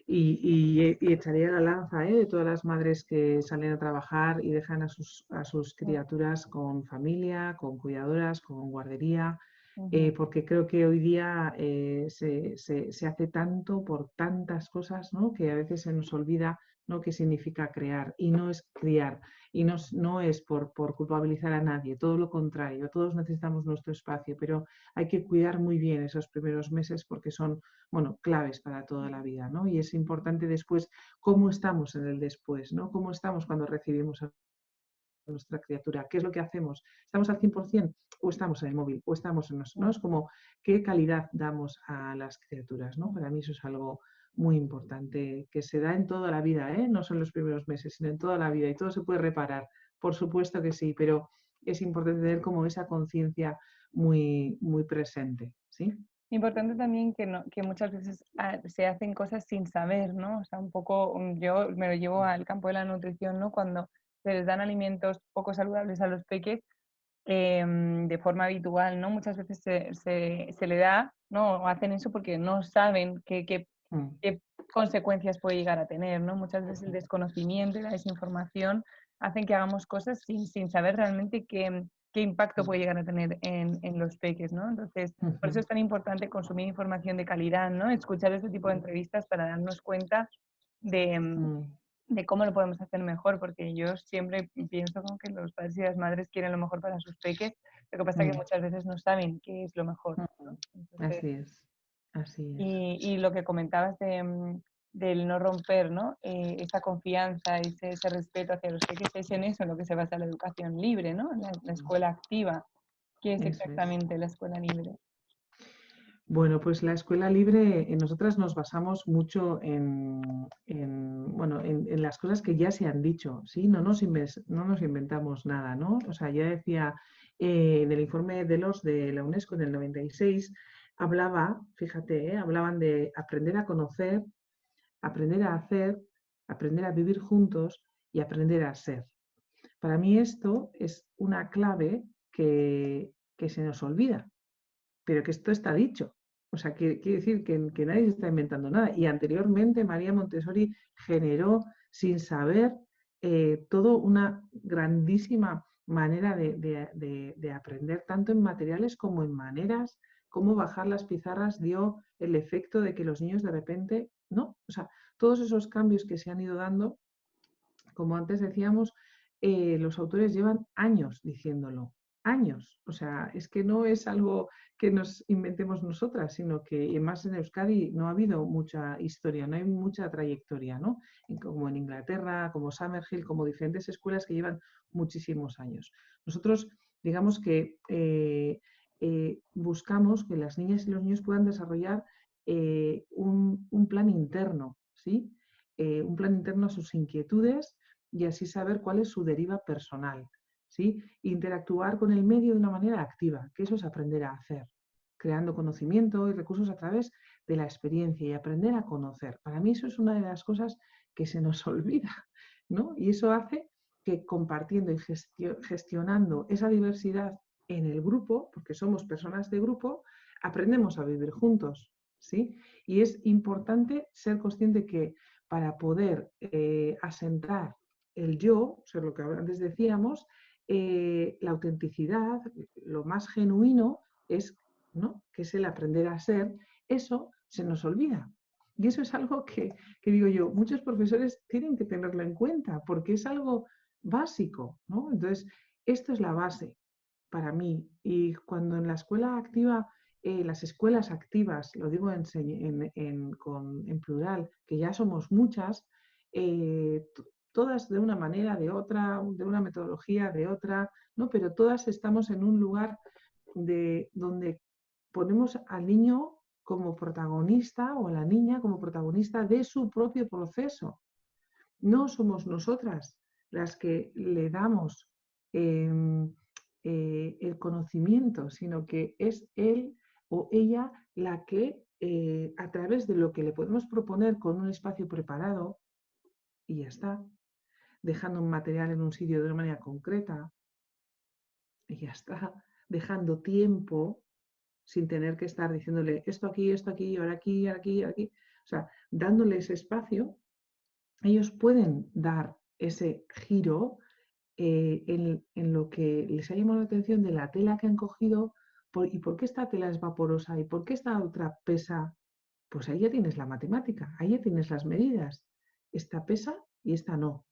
Y echaría la lanza, de todas las madres que salen a trabajar y dejan a sus criaturas con familia, con cuidadoras, con guardería, Ujú, porque creo que hoy día se hace tanto por tantas cosas, ¿no? Que a veces se nos olvida, ¿no? Qué significa crear y no es criar y no es por culpabilizar a nadie, todo lo contrario, todos necesitamos nuestro espacio, pero hay que cuidar muy bien esos primeros meses porque son, bueno, claves para toda la vida, ¿no? Y es importante después cómo estamos en el después, ¿no? Cómo estamos cuando recibimos a nuestra criatura, qué es lo que hacemos, estamos al 100% o estamos en el móvil o estamos ¿no? Es como qué calidad damos a las criaturas, ¿no? Para mí eso es algo muy importante que se da en toda la vida, ¿eh? No son los primeros meses, sino en toda la vida y todo se puede reparar, por supuesto que sí, pero es importante tener como esa conciencia muy presente, ¿sí? Importante también que, no, que muchas veces se hacen cosas sin saber, ¿no? O sea, un poco, yo me lo llevo al campo de la nutrición, ¿no? Cuando se les dan alimentos poco saludables a los peques de forma habitual, ¿no? Muchas veces se le da, ¿no? O hacen eso porque no saben mm, qué consecuencias puede llegar a tener, ¿no? Muchas veces el desconocimiento y la desinformación hacen que hagamos cosas sin saber realmente qué impacto puede llegar a tener en los peques, ¿no? Entonces, por eso ujú, es tan importante consumir información de calidad, ¿no? Escuchar este tipo de entrevistas para darnos cuenta de, mm, de cómo lo podemos hacer mejor, porque yo siempre pienso como que los padres y las madres quieren lo mejor para sus peques, lo que pasa es que mm, muchas veces no saben qué es lo mejor, ¿no? mm. Entonces, Así es, así es. y lo que comentabas del no romper, ¿no? Esa confianza, ese respeto hacia los peques, es en eso en lo que se basa la educación libre, ¿no? La Mm, escuela activa. ¿Qué es eso es. exactamente la escuela libre? Bueno, pues la escuela libre, nosotras nos basamos mucho bueno, en las cosas que ya se han dicho, ¿sí? No nos inventamos nada, ¿no? O sea, ya decía en el informe de de la UNESCO en el 96, fíjate, hablaban de aprender a conocer, aprender a hacer, aprender a vivir juntos y aprender a ser. Para mí esto es una clave que se nos olvida, pero que esto está dicho. O sea, quiere decir que nadie se está inventando nada. Y anteriormente María Montessori generó, sin saber, toda una grandísima manera de aprender, tanto en materiales como en maneras, cómo bajar las pizarras dio el efecto de que los niños de repente, ¿no? O sea, todos esos cambios que se han ido dando, como antes decíamos, los autores llevan años diciéndolo, años. O sea, es que no es algo que nos inventemos nosotras, sino que más en Euskadi no ha habido mucha historia, no hay mucha trayectoria, ¿no? Como en Inglaterra, como Summerhill, como diferentes escuelas que llevan muchísimos años. Nosotros, digamos que buscamos que las niñas y los niños puedan desarrollar un plan interno, ¿sí? Un plan interno a sus inquietudes y así saber cuál es su deriva personal, ¿sí? Interactuar con el medio de una manera activa, que eso es aprender a hacer, creando conocimiento y recursos a través de la experiencia y aprender a conocer. Para mí eso es una de las cosas que se nos olvida, ¿no? Y eso hace que compartiendo y gestionando esa diversidad en el grupo, porque somos personas de grupo, aprendemos a vivir juntos, ¿sí? Y es importante ser consciente que para poder asentar el yo, o sea, lo que antes decíamos, la autenticidad, lo más genuino es, ¿no? Que es el aprender a ser, eso se nos olvida. Y eso es algo que digo yo, muchos profesores tienen que tenerlo en cuenta porque es algo básico, ¿no? Entonces, esto es la base para mí. Y cuando en la escuela activa, las escuelas activas, lo digo en plural, que ya somos muchas, eh, todas de una manera, de otra, de una metodología, de otra, ¿no? Pero todas estamos en un lugar donde ponemos al niño como protagonista o a la niña como protagonista de su propio proceso. No somos nosotras las que le damos el conocimiento, sino que es él o ella la que a través de lo que le podemos proponer con un espacio preparado, y ya está, dejando un material en un sitio de una manera concreta, y ya está, dejando tiempo sin tener que estar diciéndole esto aquí, ahora aquí, ahora aquí, ahora aquí. O sea, dándole ese espacio, ellos pueden dar ese giro en lo que les ha llamado la atención de la tela que han cogido y por qué esta tela es vaporosa y por qué esta otra pesa. Pues ahí ya tienes la matemática, ahí ya tienes las medidas. Esta pesa y esta no.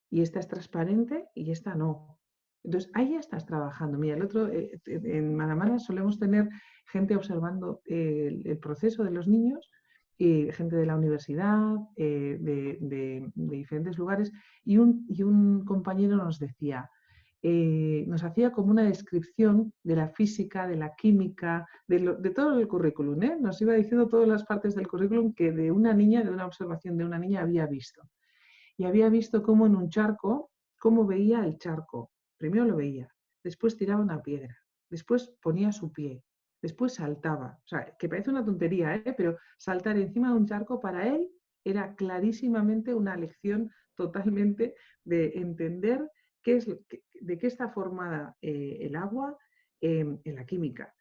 Y esta es transparente y esta no. Entonces, ahí ya estás trabajando. Mira, en Manamana solemos tener gente observando el proceso de los niños, y gente de la universidad, de diferentes lugares, y un compañero nos decía, nos hacía como una descripción de la física, de la química, de todo el currículum, ¿eh? Nos iba diciendo todas las partes del currículum que de una niña, de una observación de una niña había visto. Y había visto cómo en un charco, cómo veía el charco. Primero lo veía, después tiraba una piedra, después ponía su pie, después saltaba. O sea, que parece una tontería, ¿eh? Pero saltar encima de un charco para él era clarísimamente una lección totalmente de entender de qué está formada el agua en la química.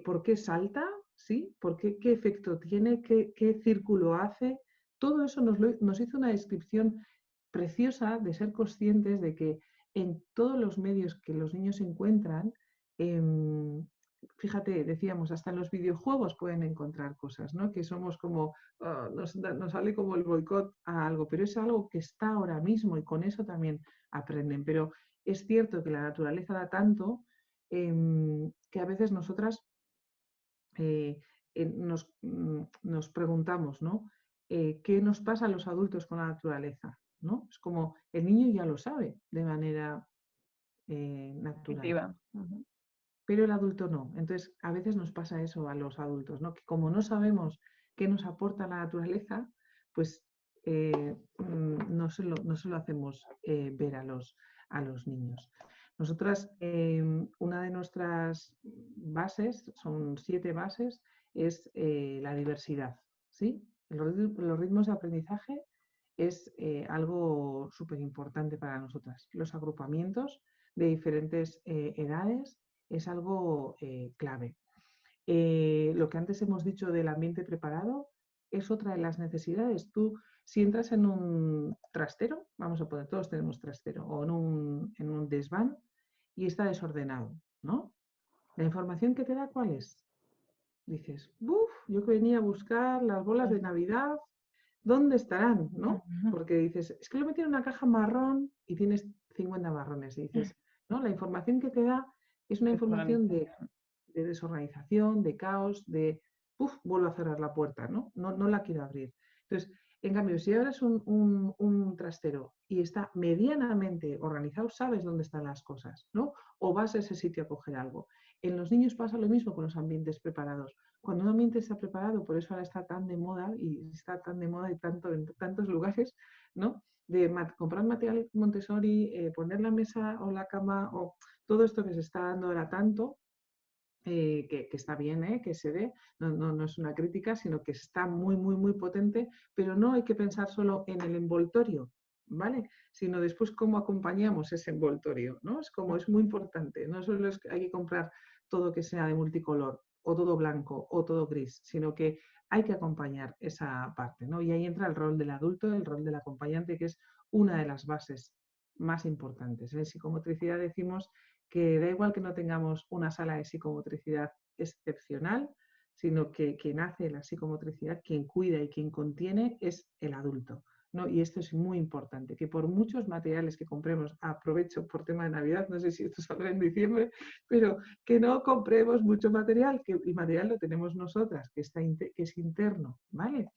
¿Por qué salta? ¿Sí? ¿Qué efecto tiene? ¿Qué círculo hace? Todo eso nos hizo una descripción preciosa de ser conscientes de que en todos los medios que los niños encuentran, fíjate, decíamos, hasta en los videojuegos pueden encontrar cosas, ¿no? Que somos como, nos sale como el boicot a algo, pero es algo que está ahora mismo y con eso también aprenden. Pero es cierto que la naturaleza da tanto que a veces nosotras nos preguntamos, ¿no? ¿Qué nos pasa a los adultos con la naturaleza? ¿No? Es como el niño ya lo sabe de manera natural, Intuitiva. Ujú. pero el adulto no. Entonces, a veces nos pasa eso a los adultos, ¿no? Que como no sabemos qué nos aporta la naturaleza, pues no se lo hacemos ver a los niños. Nosotras, una de nuestras bases, son 7 bases, es la diversidad, ¿sí? Los ritmos de aprendizaje es algo súper importante para nosotras. Los agrupamientos de diferentes edades es algo clave. Lo que antes hemos dicho del ambiente preparado es otra de las necesidades. Tú, si entras en un trastero, vamos a poner, todos tenemos trastero, o en un desván y está desordenado, ¿no? La información que te da, ¿cuál es? Dices, uff, yo que venía a buscar las bolas de Navidad, ¿dónde estarán? ¿No? Ujú. Porque dices, es que lo metí en una caja marrón y tienes 50 marrones. Y dices, no, la información que te da es una información Desorganización. de desorganización, de caos, de, vuelvo a cerrar la puerta, ¿no? No la quiero abrir. Entonces, en cambio, si abres un trastero y está medianamente organizado, sabes dónde están las cosas, ¿no? O vas a ese sitio a coger algo. En los niños pasa lo mismo con los ambientes preparados. Cuando un ambiente está preparado, por eso ahora está tan de moda y está tan de moda y tanto en tantos lugares, ¿no? De comprar material Montessori, poner la mesa o la cama o todo esto que se está dando ahora tanto, que está bien, que se dé, no es una crítica, sino que está muy, muy, muy potente, pero no hay que pensar solo en el envoltorio, ¿vale? Sino después cómo acompañamos ese envoltorio, ¿no? Es como, es muy importante, no solo es que hay que comprar todo que sea de multicolor, o todo blanco, o todo gris, sino que hay que acompañar esa parte, ¿no? Y ahí entra el rol del adulto, el rol del acompañante, que es una de las bases más importantes. En psicomotricidad decimos que da igual que no tengamos una sala de psicomotricidad excepcional, sino que quien hace la psicomotricidad, quien cuida y quien contiene es el adulto, ¿no? Y esto es muy importante, que por muchos materiales que compremos, aprovecho por tema de Navidad, no sé si esto saldrá en diciembre, pero que no compremos mucho material, que el material lo tenemos nosotras, que es interno, ¿vale?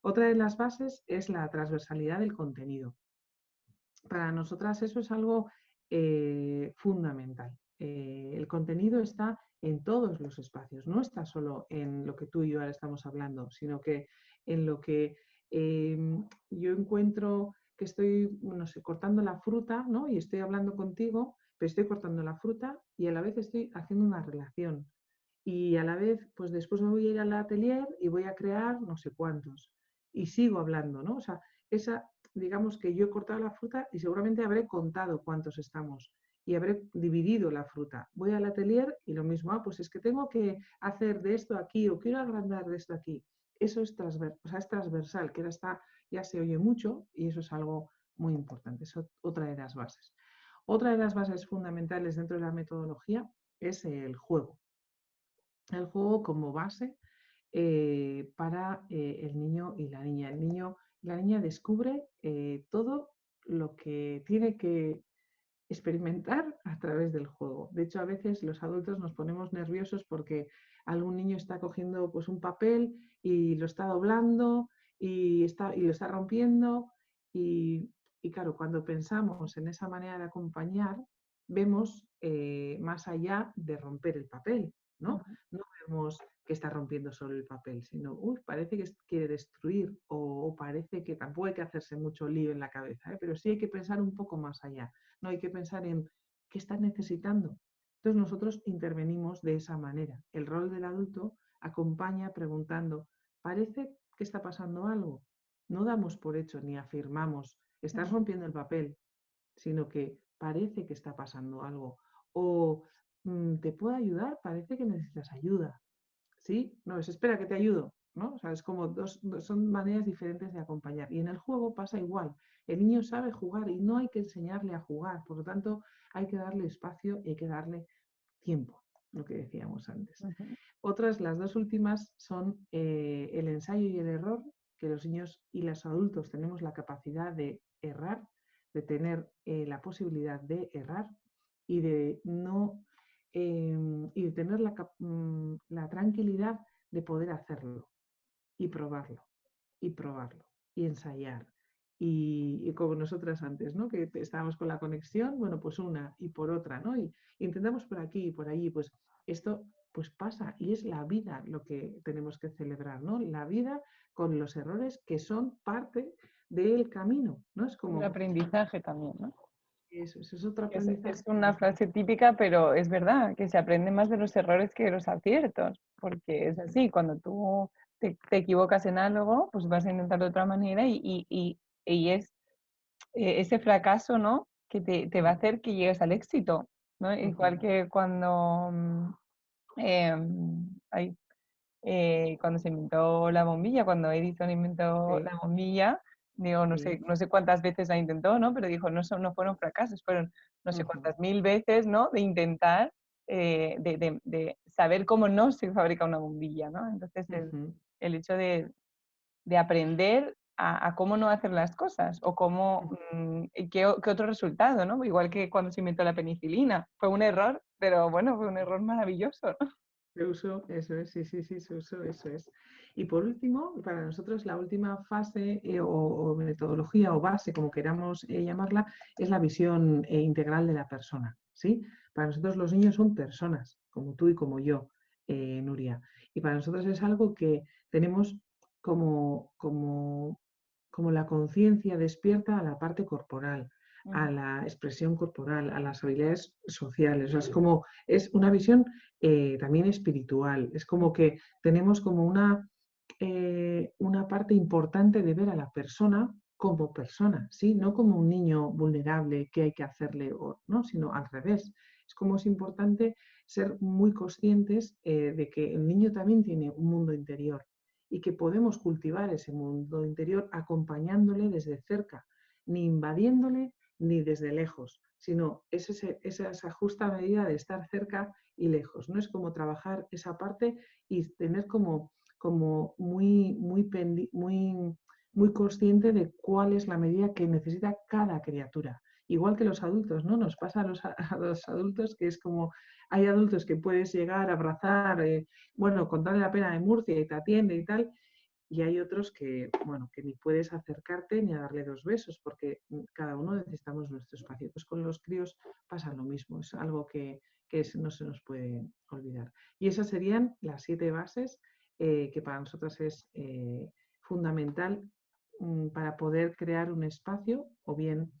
Otra de las bases es la transversalidad del contenido. Para nosotras eso es algo fundamental. El contenido está en todos los espacios, no está solo en lo que tú y yo ahora estamos hablando, sino que en lo que yo encuentro que estoy, no sé, cortando la fruta, ¿no? Y estoy hablando contigo, pero estoy cortando la fruta y a la vez estoy haciendo una relación. Y a la vez, pues después me voy a ir al atelier y voy a crear no sé cuántos. Y sigo hablando, ¿no? O sea, esa, digamos que yo he cortado la fruta y seguramente habré contado cuántos estamos y habré dividido la fruta. Voy al atelier y lo mismo, pues es que tengo que hacer de esto aquí o quiero agrandar de esto aquí. Eso es, o sea, es transversal, que ahora está, ya se oye mucho y eso es algo muy importante. Es otra de las bases. Otra de las bases fundamentales dentro de la metodología es el juego. El juego como base para el niño y la niña. El niño y la niña descubre todo lo que tiene que experimentar a través del juego. De hecho, a veces los adultos nos ponemos nerviosos porque algún niño está cogiendo pues, un papel y lo está doblando y lo está rompiendo. Y claro, cuando pensamos en esa manera de acompañar, vemos más allá de romper el papel, ¿no? Ujú. No vemos que está rompiendo solo el papel, sino, uy, parece que quiere destruir o parece que tampoco hay que hacerse mucho lío en la cabeza, pero sí hay que pensar un poco más allá. No hay que pensar en qué estás necesitando. Entonces nosotros intervenimos de esa manera. El rol del adulto acompaña preguntando, ¿parece que está pasando algo? No damos por hecho ni afirmamos, estás rompiendo el papel, sino que parece que está pasando algo. O ¿te puedo ayudar? Parece que necesitas ayuda. ¿Sí? No, es espera que te ayudo, ¿no? O sea, es como son maneras diferentes de acompañar. Y en el juego pasa igual. El niño sabe jugar y no hay que enseñarle a jugar. Por lo tanto, hay que darle espacio y hay que darle tiempo, lo que decíamos antes. Ujú. Otras, las dos últimas, son el ensayo y el error, que los niños y los adultos tenemos la capacidad de errar, de tener la posibilidad de errar y de no y de tener la tranquilidad de poder hacerlo y probarlo y probarlo y ensayar. Y como nosotras antes, ¿no? Que estábamos con la conexión, bueno, pues una y por otra, ¿no? Y intentamos por aquí y por allí, pues esto pues pasa y es la vida lo que tenemos que celebrar, ¿no? La vida con los errores que son parte del camino, ¿no? Es El como, aprendizaje también, ¿no? eso es otro Es aprendizaje una más. frase típica, pero es verdad que se aprende más de los errores que de los aciertos, porque es así, cuando tú te equivocas en algo, pues vas a intentar de otra manera y es ese fracaso, ¿no? Que te va a hacer que llegues al éxito, ¿no? Igual que cuando, ay, cuando se inventó la bombilla, cuando Edison inventó Sí, la bombilla, digo, sí. no sé cuántas veces la intentó, ¿no? Pero dijo, no fueron fracasos, fueron no sé Ujú, cuántas mil veces, ¿no? De intentar, de saber cómo no se fabrica una bombilla, ¿no? Entonces, ujú, el hecho de aprender a cómo no hacer las cosas o cómo, ujú. y qué otro resultado, ¿no? Igual que cuando se inventó la penicilina. Fue un error, pero bueno, fue un error maravilloso, ¿no? Se usó, eso es, sí, sí, sí, se usó, eso es. Y por último, para nosotros la última fase o metodología o base, como queramos llamarla, es la visión integral de la persona, ¿sí? Para nosotros los niños son personas, como tú y como yo, Nuria. Y para nosotros es algo que tenemos como, como, como la conciencia despierta a la parte corporal, a Ujú. la expresión corporal, a las habilidades sociales. O sea, es como, es una visión también espiritual. Es como que tenemos como una parte importante de ver a la persona, ¿sí? No como un niño vulnerable que hay que hacerle, ¿no? Sino al revés. Es como es importante ser muy conscientes de que el niño también tiene un mundo interior y que podemos cultivar ese mundo interior acompañándole desde cerca, ni invadiéndole ni desde lejos, sino esa justa medida de estar cerca y lejos. No es como trabajar esa parte y tener como muy consciente de cuál es la medida que necesita cada criatura. Igual que los adultos, ¿no? Nos pasa a los adultos que es como, hay adultos que puedes llegar a abrazar, bueno, contarle la pena de Murcia y te atiende y tal, y hay otros que, bueno, que ni puedes acercarte ni a darle dos besos, porque cada uno necesitamos nuestro espacio. Pues con los críos pasa lo mismo, es algo no se nos puede olvidar. Y esas serían las 7 bases que para nosotros es fundamental para poder crear un espacio, o bien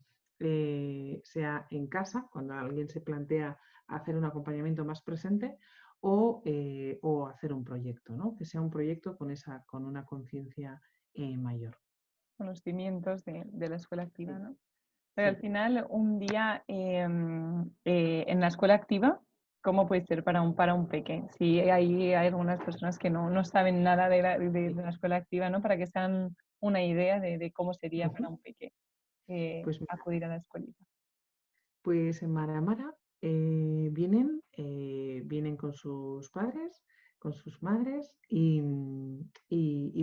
sea en casa, cuando alguien se plantea hacer un acompañamiento más presente, o hacer un proyecto, ¿no? Que sea un proyecto con una conciencia mayor. Con los cimientos de la escuela activa, Sí, ¿no? Pero al sí. final, un día en la escuela activa, ¿cómo puede ser para un peque? Si hay algunas personas que no saben nada de Sí. la escuela activa, ¿no? Para que se hagan una idea de cómo sería para Ujú. un peque Pues mira, acudir a la escuelita. pues en Mara vienen con sus padres, con sus madres y,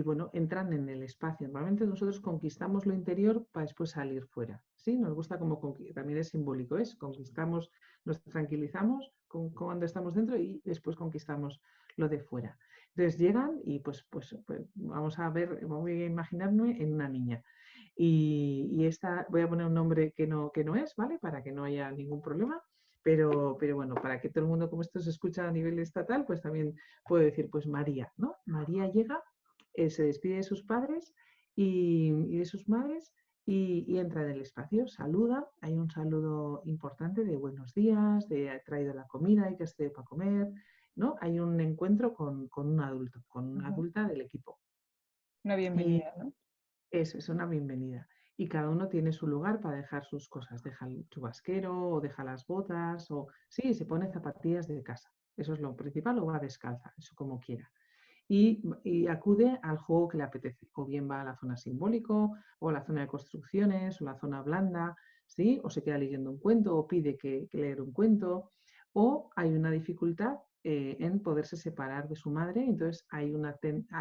bueno, entran en el espacio. Normalmente nosotros conquistamos lo interior para después salir fuera. ¿Sí? Nos gusta como también es simbólico, es conquistamos, nos tranquilizamos cuando estamos dentro y después conquistamos lo de fuera. Entonces llegan y pues vamos a ver, voy a imaginarme en una niña. Y esta, voy a poner un nombre que no es, ¿vale? Para que no haya ningún problema. Pero bueno, para que todo el mundo, como esto se escucha a nivel estatal, pues también puedo decir, pues María, ¿no? María llega, se despide de sus padres y de sus madres y entra en el espacio, saluda, hay un saludo importante de buenos días, de ha traído la comida, hay que hacer para comer, ¿no? Hay un encuentro con un adulto, con una Ujú. adulta del equipo. Una Y bienvenida, ¿no? eso es una bienvenida. y cada uno tiene su lugar para dejar sus cosas. Deja el chubasquero o deja las botas o sí, se pone zapatillas de casa. Eso es lo principal o va descalza, eso como quiera. Y acude al juego que le apetece. O bien va a la zona simbólico, o a la zona de construcciones, o la zona blanda, ¿sí? O se queda leyendo un cuento, o pide que leer un cuento, o hay una dificultad en poderse separar de su madre, entonces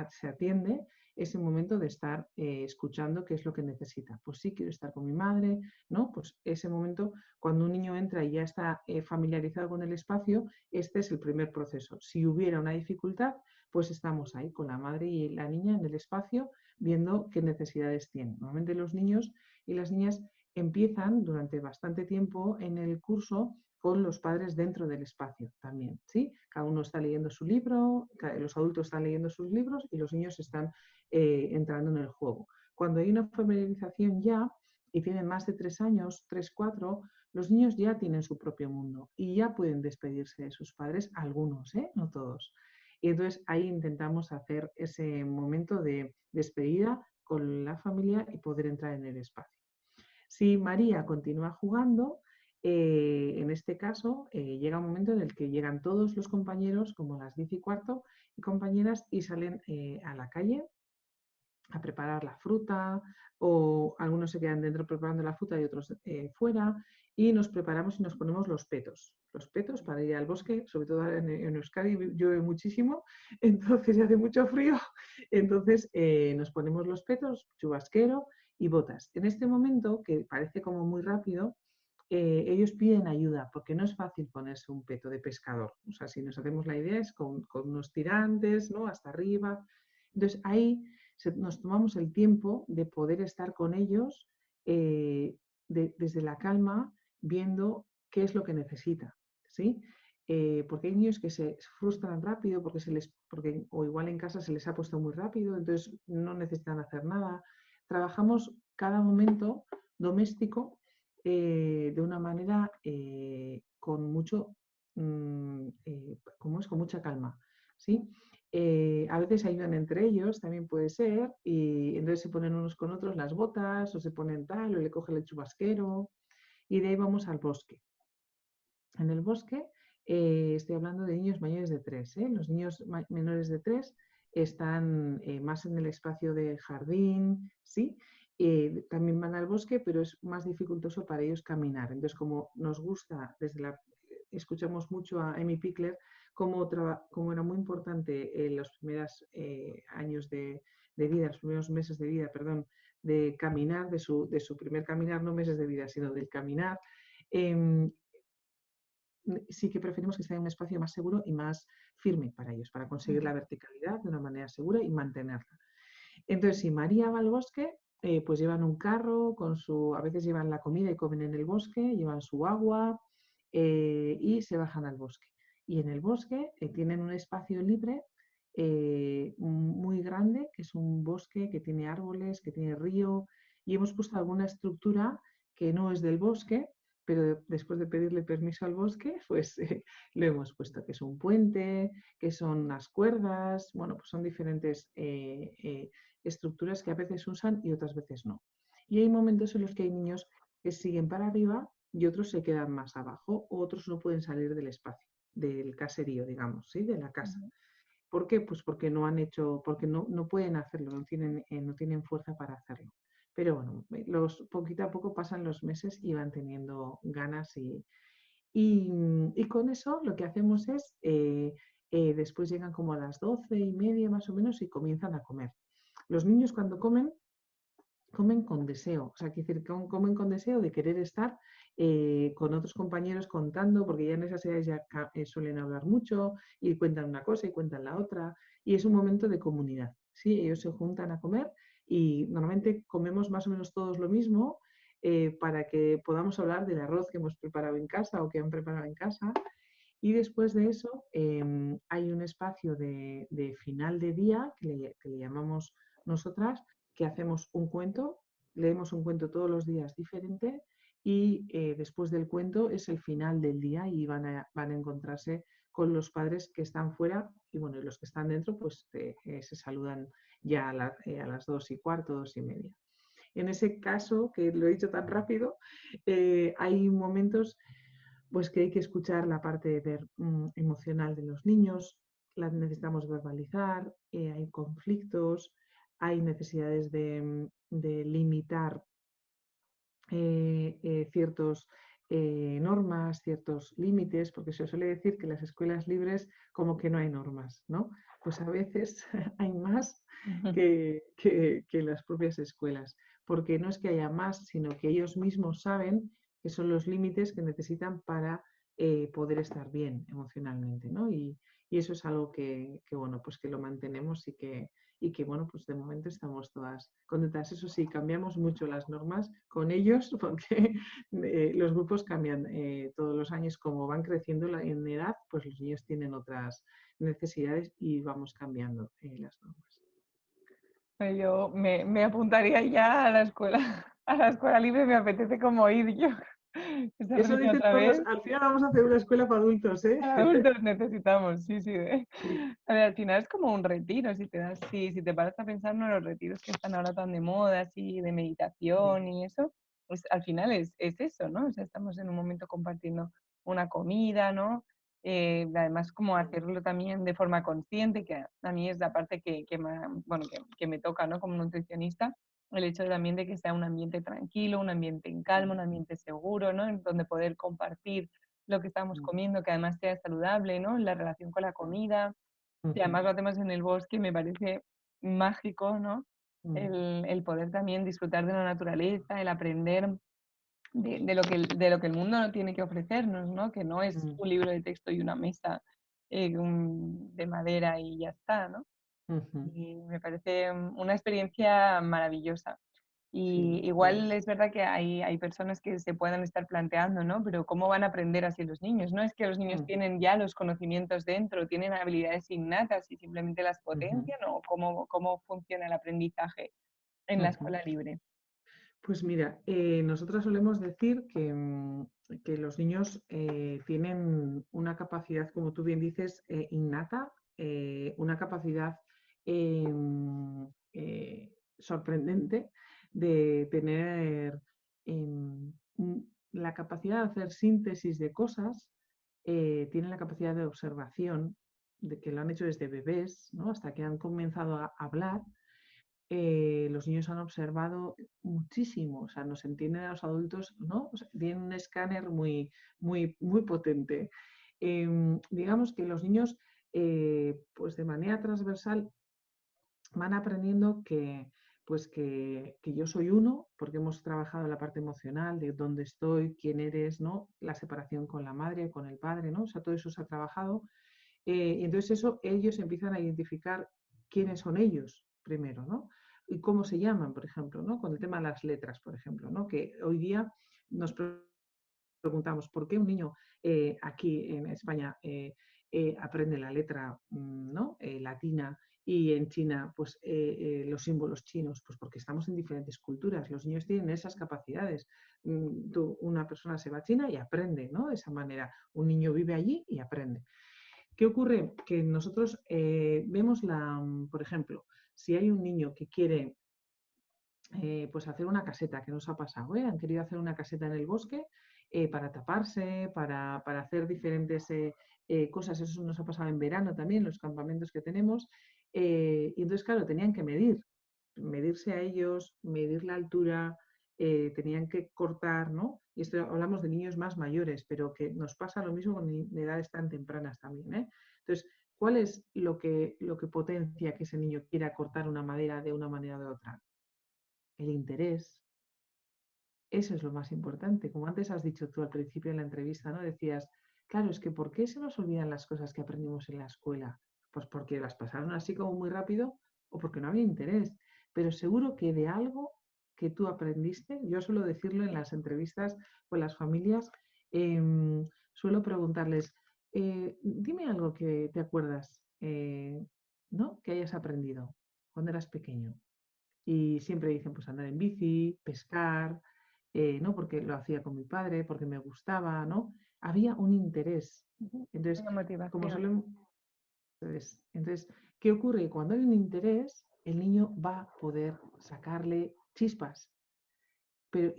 se atiende ese momento de estar escuchando qué es lo que necesita. Pues sí, quiero estar con mi madre, ¿no? Pues ese momento, cuando un niño entra y ya está familiarizado con el espacio, este es el primer proceso. Si hubiera una dificultad, pues estamos ahí con la madre y la niña en el espacio viendo qué necesidades tienen. Normalmente los niños y las niñas empiezan durante bastante tiempo en el curso con los padres dentro del espacio también, ¿sí? Cada uno está leyendo su libro, los adultos están leyendo sus libros y los niños están entrando en el juego. Cuando hay una familiarización ya y tienen más de 3 años, 3, 4, los niños ya tienen su propio mundo y ya pueden despedirse de sus padres, algunos, no todos. Y entonces ahí intentamos hacer ese momento de despedida con la familia y poder entrar en el espacio. Si María continúa jugando, en este caso llega un momento en el que llegan todos los compañeros, como las 10:15, y compañeras, y salen a la calle a preparar la fruta, o algunos se quedan dentro preparando la fruta y otros fuera, y nos preparamos y nos ponemos los petos para ir al bosque, sobre todo en Euskadi llueve muchísimo, entonces hace mucho frío, entonces nos ponemos los petos, chubasquero y botas. En este momento, que parece como muy rápido, ellos piden ayuda, porque no es fácil ponerse un peto de pescador. O sea, si nos hacemos la idea, es con unos tirantes, ¿no? Hasta arriba. Entonces ahí nos tomamos el tiempo de poder estar con ellos desde la calma, viendo qué es lo que necesita, ¿sí? Porque hay niños que se frustran rápido o igual en casa se les ha puesto muy rápido, entonces no necesitan hacer nada. Trabajamos cada momento doméstico de una manera con mucho, con mucha calma, ¿sí? A veces ayudan entre ellos, también puede ser, y entonces se ponen unos con otros las botas, o se ponen tal, o le cogen el chubasquero, y de ahí vamos al bosque. En el bosque estoy hablando de niños mayores de 3. Los niños menores de 3 están más en el espacio de jardín, ¿sí? También van al bosque, pero es más dificultoso para ellos caminar. Entonces, como nos gusta, escuchamos mucho a Amy Pickler, como era muy importante en los primeros años de vida, los primeros meses de vida, perdón, de caminar, de su primer caminar, no meses de vida, sino del caminar, em, sí que preferimos que esté en un espacio más seguro y más firme para ellos, para conseguir la verticalidad de una manera segura y mantenerla. Entonces, si María va al bosque, pues llevan un carro a veces llevan la comida y comen en el bosque, llevan su agua y se bajan al bosque. Y en el bosque tienen un espacio libre muy grande, que es un bosque que tiene árboles, que tiene río, y hemos puesto alguna estructura que no es del bosque, pero después de pedirle permiso al bosque, pues lo hemos puesto, que es un puente, que son unas cuerdas, bueno, pues son diferentes estructuras que a veces usan y otras veces no. Y hay momentos en los que hay niños que siguen para arriba y otros se quedan más abajo, o otros no pueden salir del espacio, del caserío, digamos, ¿sí? De la casa. ¿Por qué? Pues porque no han hecho, porque no pueden hacerlo, no tienen fuerza para hacerlo. Pero bueno, poquito a poco pasan los meses y van teniendo ganas y con eso lo que hacemos es, después llegan como a las 12:30 más o menos y comienzan a comer. Los niños cuando comen con deseo, o sea, quiere decir, comen con deseo de querer estar con otros compañeros contando, porque ya en esas edades ya suelen hablar mucho y cuentan una cosa y cuentan la otra, y es un momento de comunidad, ¿sí? Ellos se juntan a comer y normalmente comemos más o menos todos lo mismo para que podamos hablar del arroz que hemos preparado en casa o que han preparado en casa. Y después de eso hay un espacio de final de día que le llamamos nosotras, que hacemos un cuento, leemos un cuento todos los días diferente y después del cuento es el final del día y van a encontrarse con los padres que están fuera y bueno, y los que están dentro pues se saludan ya a las 2:15, 2:30. en ese caso, que lo he dicho tan rápido, hay momentos pues que hay que escuchar la parte emocional de los niños, la necesitamos verbalizar, hay conflictos, hay necesidades de limitar ciertos normas, ciertos límites, porque se suele decir que las escuelas libres como que no hay normas, ¿no? Pues a veces hay más que las propias escuelas, porque no es que haya más, sino que ellos mismos saben que son los límites que necesitan para poder estar bien emocionalmente, ¿no? Y eso es algo bueno, pues que lo mantenemos y que, bueno, pues de momento estamos todas contentas. Eso sí, cambiamos mucho las normas con ellos porque los grupos cambian todos los años. Como van creciendo en edad, pues los niños tienen otras necesidades y vamos cambiando las normas. Yo me apuntaría ya a la escuela libre, me apetece como ir yo. Ese Eso ritmo dicen otra todos, vez. al final vamos a hacer una escuela para adultos, ¿eh? Adultos necesitamos, sí, sí. Sí. A ver, al final es como un retiro, si te paras a pensar en los retiros que están ahora tan de moda, así de meditación y eso, pues al final es eso, ¿no? O sea, estamos en un momento compartiendo una comida, ¿no? Además, como hacerlo también de forma consciente, que a mí es la parte bueno, que me toca, ¿no? Como nutricionista, el hecho también de que sea un ambiente tranquilo, un ambiente en calma, un ambiente seguro, ¿no? En donde poder compartir lo que estamos comiendo, que además sea saludable, ¿no? La relación con la comida. Y Ujú, además lo hacemos en el bosque, me parece mágico, ¿no? ujú, El poder también disfrutar de la naturaleza, el aprender de lo que el mundo no tiene que ofrecernos, ¿no? Que no es ujú, un libro de texto y una mesa de madera y ya está, ¿no? ujú. Y me parece una experiencia maravillosa. Y Sí, lo igual es. es verdad que hay personas que se puedan estar planteando, ¿no? Pero ¿cómo van a aprender así los niños? No es que los niños Mm, tienen ya los conocimientos dentro, tienen habilidades innatas y simplemente las ujú, potencian, o cómo funciona el aprendizaje en la ujú. escuela libre. Pues mira, nosotros solemos decir que los niños tienen una capacidad, como tú bien dices, innata, una capacidad sorprendente de tener la capacidad de hacer síntesis de cosas, tienen la capacidad de observación, de que lo han hecho desde bebés, ¿no? Hasta que han comenzado a hablar. Los niños han observado muchísimo, o sea, nos entienden a los adultos, ¿no? O sea, tienen un escáner muy, muy, muy potente. Digamos que los niños, pues de manera transversal, van aprendiendo que yo soy uno, porque hemos trabajado la parte emocional de dónde estoy, quién eres, ¿no? La separación con la madre, con el padre, ¿no? O sea, todo eso se ha trabajado. Y entonces eso ellos empiezan a identificar quiénes son ellos primero, ¿no? Y cómo se llaman, por ejemplo, ¿no? Con el tema de las letras, por ejemplo, ¿no? Que hoy día nos preguntamos por qué un niño aquí en España aprende la letra ¿no? Latina y en China pues los símbolos chinos, pues porque estamos en diferentes culturas, los niños tienen esas capacidades. Una persona se va a China y aprende, ¿no? De esa manera, un niño vive allí y aprende. ¿Qué ocurre? Que nosotros vemos por ejemplo, si hay un niño que quiere pues hacer una caseta, que nos ha pasado, ¿eh? Han querido hacer una caseta en el bosque para taparse, para hacer diferentes cosas, eso nos ha pasado en verano también, los campamentos que tenemos, y entonces, claro, tenían que medirse a ellos, medir la altura, tenían que cortar, ¿no? Y esto hablamos de niños más mayores, pero que nos pasa lo mismo con edades tan tempranas también, ¿eh? Entonces, ¿cuál es lo que potencia que ese niño quiera cortar una madera de una manera o de otra? El interés. Eso es lo más importante. Como antes has dicho tú al principio de la entrevista, ¿no? Decías, claro, es que ¿por qué se nos olvidan las cosas que aprendimos en la escuela? Pues porque las pasaron así como muy rápido o porque no había interés. Pero seguro que de algo que tú aprendiste, yo suelo decirlo en las entrevistas con las familias, suelo preguntarles, dime algo que te acuerdas, ¿no? Que hayas aprendido cuando eras pequeño. Y siempre dicen, pues andar en bici, pescar, ¿no? Porque lo hacía con mi padre, porque me gustaba, ¿no? Había un interés. Ujú. Entonces, Una como motivación. suelen, entonces, ¿qué ocurre? Cuando hay un interés, el niño va a poder sacarle chispas. pero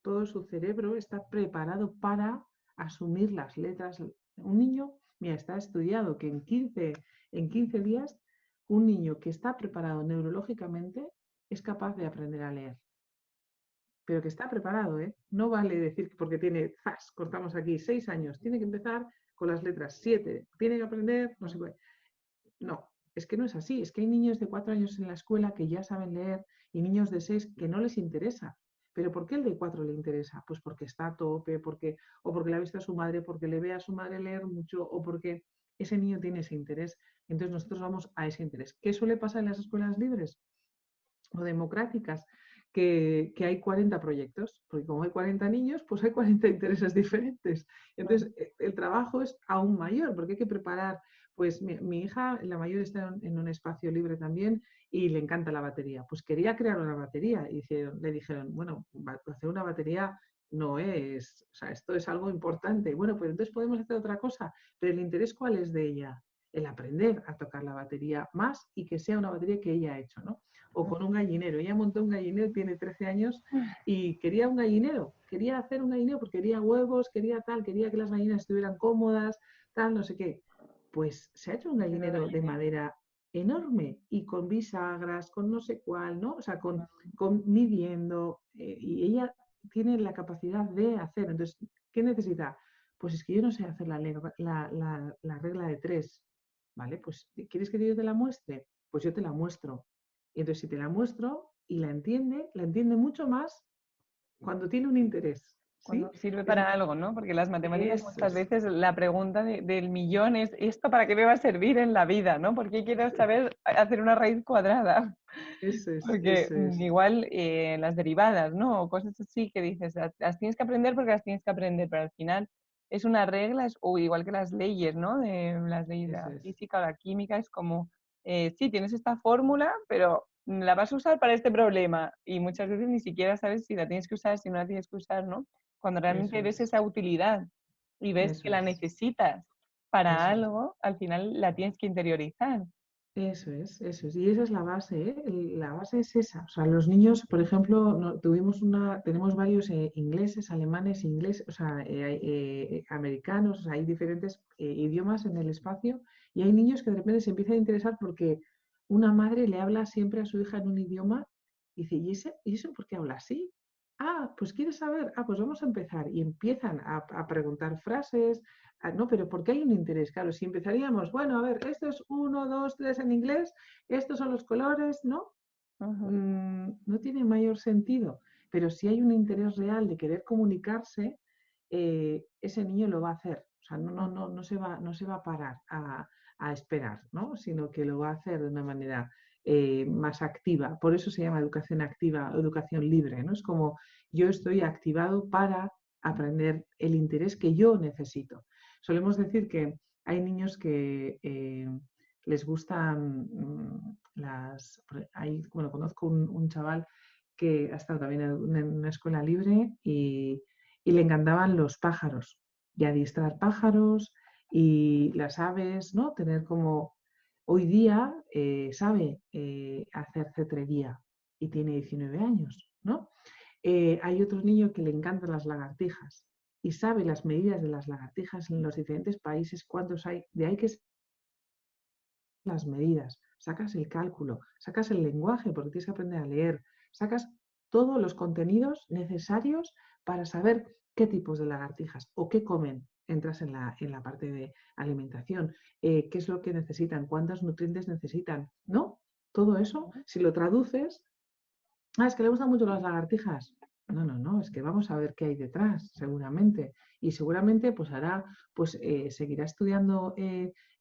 todo su cerebro está preparado para asumir las letras. Un niño, mira, está estudiado que en 15 días, un niño que está preparado neurológicamente es capaz de aprender a leer. Pero que está preparado, ¿eh? No vale decir que porque tiene, cortamos aquí, 6 años, tiene que empezar con las letras 7, tiene que aprender, no sé qué. No, es que no es así. Es que hay niños de 4 años en la escuela que ya saben leer y niños de 6 que no les interesa. ¿Pero por qué el de 4 le interesa? Pues porque está a tope, o porque le ha visto a su madre, porque le ve a su madre leer mucho, o porque ese niño tiene ese interés. Entonces nosotros vamos a ese interés. ¿Qué suele pasar en las escuelas libres o democráticas? Que hay 40 proyectos, porque como hay 40 niños, pues hay 40 intereses diferentes. Entonces, el trabajo es aún mayor, porque hay que preparar, pues mi hija, la mayor, está en un espacio libre también y le encanta la batería. Pues quería crear una batería y le dijeron, bueno, hacer una batería no es, o sea, esto es algo importante. Bueno, pues entonces podemos hacer otra cosa, pero el interés, ¿cuál es de ella? El aprender a tocar la batería más y que sea una batería que ella ha hecho, ¿no? O con un gallinero. Ella montó un gallinero, tiene 13 años y quería un gallinero, quería hacer un gallinero porque quería huevos, quería tal, quería que las gallinas estuvieran cómodas, tal, no sé qué. Pues se ha hecho un gallinero de madera enorme y con bisagras, con no sé cuál, ¿no? O sea, con midiendo, y ella tiene la capacidad de hacer. Entonces, ¿qué necesita? Pues es que yo no sé hacer la regla de 3, ¿vale? Pues, ¿quieres que yo te la muestre? Pues yo te la muestro. Y entonces, si te la muestro y la entiende mucho más cuando tiene un interés, Cuando ¿sí? sirve Es, para algo, ¿no? Porque las matemáticas eso muchas es, veces la pregunta del millón es, ¿esto para qué me va a servir en la vida, ¿no? ¿Por qué quiero saber hacer una raíz cuadrada? eso es, Porque eso es, igual las derivadas, ¿no? O cosas así que dices, las tienes que aprender porque las tienes que aprender, pero al final es una regla, o igual que las leyes, ¿no? De las leyes de eso la es, física o la química, es como, sí, tienes esta fórmula, pero la vas a usar para este problema y muchas veces ni siquiera sabes si la tienes que usar, si no la tienes que usar, ¿no? Cuando eso realmente ves es, esa utilidad y ves que eso la es, necesitas para eso es. algo, al final la tienes que interiorizar. Eso es, eso es. Y esa es la base, ¿eh? La base es esa. O sea, los niños, por ejemplo, tenemos varios ingleses, alemanes, ingleses, o sea, americanos, o sea, hay diferentes idiomas en el espacio y hay niños que de repente se empiezan a interesar porque una madre le habla siempre a su hija en un idioma y dice, ¿y eso por qué habla así? Ah, pues quieres saber, ah, pues vamos a empezar. Y empiezan a preguntar frases. Ah, no, pero ¿por qué hay un interés? Claro, si empezaríamos, bueno, a ver, esto es uno, dos, tres en inglés, estos son los colores, ¿no? Ujú. No tiene mayor sentido. Pero si hay un interés real de querer comunicarse, ese niño lo va a hacer. O sea, no se va a parar a esperar, ¿no? Sino que lo va a hacer de una manera más activa. Por eso se llama educación activa, educación libre, ¿no? Es como yo estoy activado para aprender el interés que yo necesito. Solemos decir que hay niños que les gustan bueno, conozco un chaval que ha estado también en una escuela libre y le encantaban los pájaros y adiestrar pájaros y las aves, ¿no? Tener como hoy día sabe hacer cetrería y tiene 19 años, ¿no? Hay otro niño que le encantan las lagartijas y sabe las medidas de las lagartijas en los diferentes países, cuántos hay, de ahí que es las medidas, sacas el cálculo, sacas el lenguaje porque tienes que aprender a leer, sacas todos los contenidos necesarios para saber qué tipos de lagartijas o qué comen. Entras en la parte de alimentación, qué es lo que necesitan, cuántos nutrientes necesitan, ¿no? Todo eso, si lo traduces, es que le gustan mucho las lagartijas. No, es que vamos a ver qué hay detrás, seguramente. Y seguramente pues hará, pues seguirá estudiando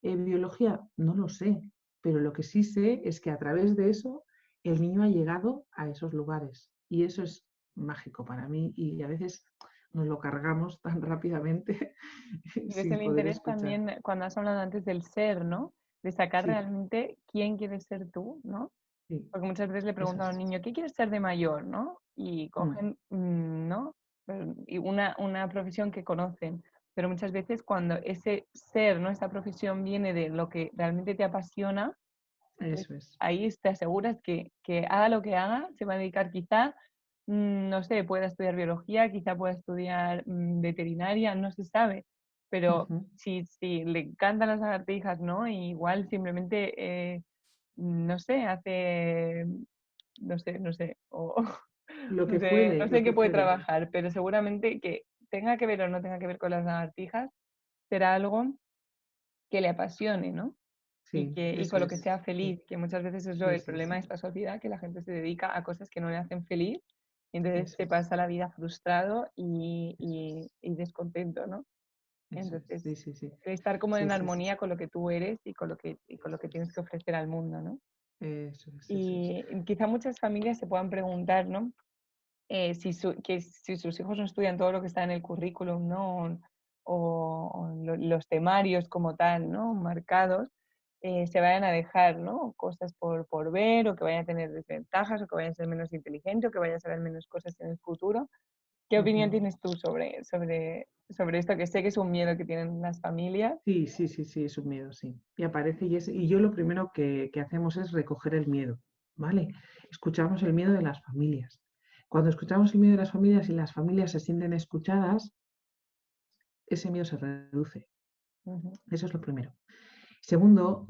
biología, no lo sé, pero lo que sí sé es que a través de eso el niño ha llegado a esos lugares. Y eso es mágico para mí y a veces nos lo cargamos tan rápidamente Y ves sin el poder interés escuchar. también cuando has hablado antes del ser, ¿no? De sacar Sí, realmente quién quieres ser tú, ¿no? sí, Porque muchas veces le eso preguntan a un es. niño, ¿qué quieres ser de mayor, no? Y Mm, cogen, ¿no? Y una profesión que conocen. Pero muchas veces cuando ese ser, ¿no? Esa profesión viene de lo que realmente te apasiona, Entonces, eso es. ahí te aseguras que haga lo que haga, se va a dedicar quizá, no sé, pueda estudiar biología, quizá pueda estudiar veterinaria, no se sabe, pero Ujú. si le encantan las lagartijas, ¿no? Y igual simplemente, no sé, hace, no sé, o no sé Lo en qué que puede fuere. trabajar, pero seguramente que tenga que ver o no tenga que ver con las lagartijas, será algo que le apasione, ¿no? Sí, Y eso con lo que es. sea Sí, feliz, que muchas veces es sí, el sí, problema sí. de esta sociedad, que la gente se dedica a cosas que no le hacen feliz y entonces Eso se es. pasa la vida frustrado Eso es. y descontento, ¿no? Eso es. Entonces, Sí, sí, sí. estar como Sí, en sí, sí. armonía con lo que tú eres y con lo que tienes que ofrecer al mundo, ¿no? Eso es, eso es. Y quizá muchas familias se puedan preguntar, ¿no? Si sus hijos no estudian todo lo que está en el currículum, ¿no? Los temarios como tal, ¿no? Marcados, se vayan a dejar, ¿no? Cosas por ver, o que vayan a tener desventajas, o que vayan a ser menos inteligentes, o que vayan a saber menos cosas en el futuro. ¿Qué opinión Ujú. tienes tú sobre esto? Que sé que es un miedo que tienen las familias. Sí, sí, sí, sí, es un miedo, sí. Y aparece y yo lo primero que hacemos es recoger el miedo, ¿vale? Escuchamos el miedo de las familias. Cuando escuchamos el miedo de las familias y las familias se sienten escuchadas, ese miedo se reduce. Ujú, Eso es lo primero. Segundo,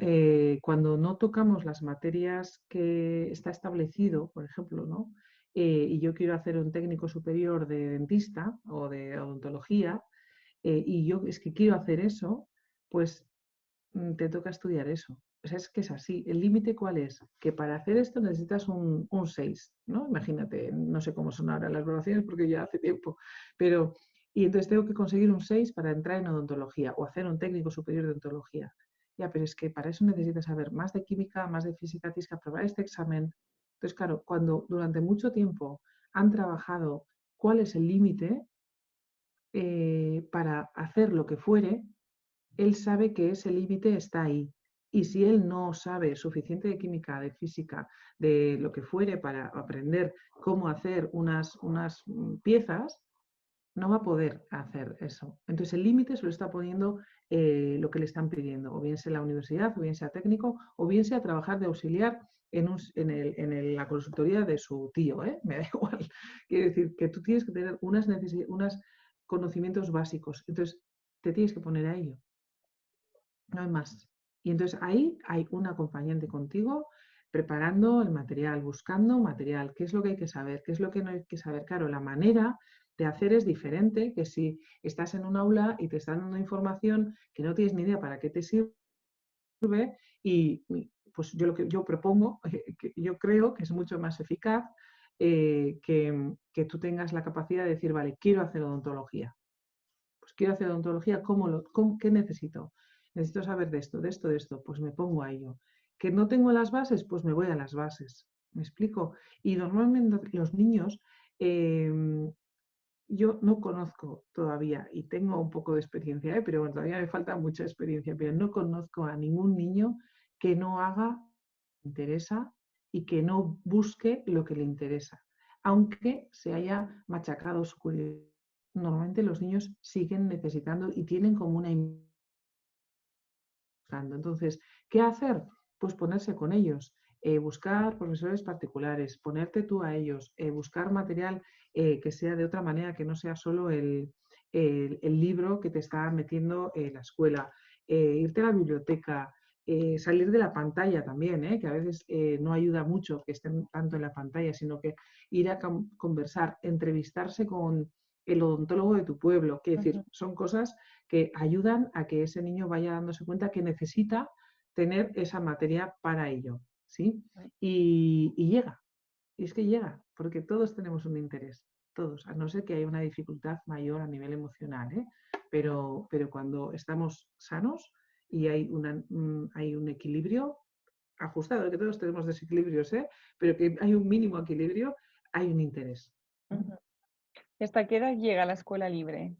cuando no tocamos las materias que está establecido, por ejemplo, ¿no? Y yo quiero hacer un técnico superior de dentista o de odontología, y yo es que quiero hacer eso, pues te toca estudiar eso. O sea, es que es así. ¿El límite cuál es? Que para hacer esto necesitas un 6, ¿no? Imagínate, no sé cómo son ahora las evaluaciones porque ya hace tiempo, pero, y entonces tengo que conseguir un 6 para entrar en odontología o hacer un técnico superior de odontología. Ya, pero es que para eso necesitas saber más de química, más de física, tienes que aprobar este examen. Entonces, claro, cuando durante mucho tiempo han trabajado cuál es el límite para hacer lo que fuere, él sabe que ese límite está ahí. Y si él no sabe suficiente de química, de física, de lo que fuere para aprender cómo hacer unas piezas, no va a poder hacer eso. Entonces el límite se lo está poniendo lo que le están pidiendo, o bien sea la universidad, o bien sea técnico, o bien sea trabajar de auxiliar la consultoría de su tío, ¿eh? Me da igual. Quiere decir que tú tienes que tener unos conocimientos básicos. Entonces te tienes que poner a ello, no hay más. Y entonces ahí hay un acompañante contigo preparando el material, buscando material, qué es lo que hay que saber, qué es lo que no hay que saber. Claro, la manera de hacer es diferente que si estás en un aula y te están dando información que no tienes ni idea para qué te sirve y pues yo lo que yo propongo, que yo creo que es mucho más eficaz que tú tengas la capacidad de decir, vale, quiero hacer odontología. Pues quiero hacer odontología, ¿qué necesito? Necesito saber de esto, de esto, de esto, pues me pongo a ello. ¿Que no tengo las bases? Pues me voy a las bases. ¿Me explico? Y normalmente los niños, yo no conozco todavía, y tengo un poco de experiencia, pero bueno, todavía me falta mucha experiencia, pero no conozco a ningún niño que no haga lo que le interesa y que no busque lo que le interesa, aunque se haya machacado su curiosidad. Normalmente los niños siguen necesitando y tienen como una buscando. Entonces, ¿qué hacer? Pues ponerse con ellos, buscar profesores particulares, ponerte tú a ellos, buscar material que sea de otra manera, que no sea solo el libro que te está metiendo la escuela, irte a la biblioteca, salir de la pantalla también, que a veces no ayuda mucho que estén tanto en la pantalla, sino que ir a conversar, entrevistarse con el odontólogo de tu pueblo, que decir, ujú, son cosas que ayudan a que ese niño vaya dándose cuenta que necesita tener esa materia para ello, ¿sí? Y llega, y es que llega, porque todos tenemos un interés, todos, a no ser que haya una dificultad mayor a nivel emocional, ¿eh? Pero cuando estamos sanos y hay un equilibrio ajustado, que todos tenemos desequilibrios, ¿eh? Pero que hay un mínimo equilibrio, hay un interés. ujú. ¿Y hasta qué edad llega la escuela libre?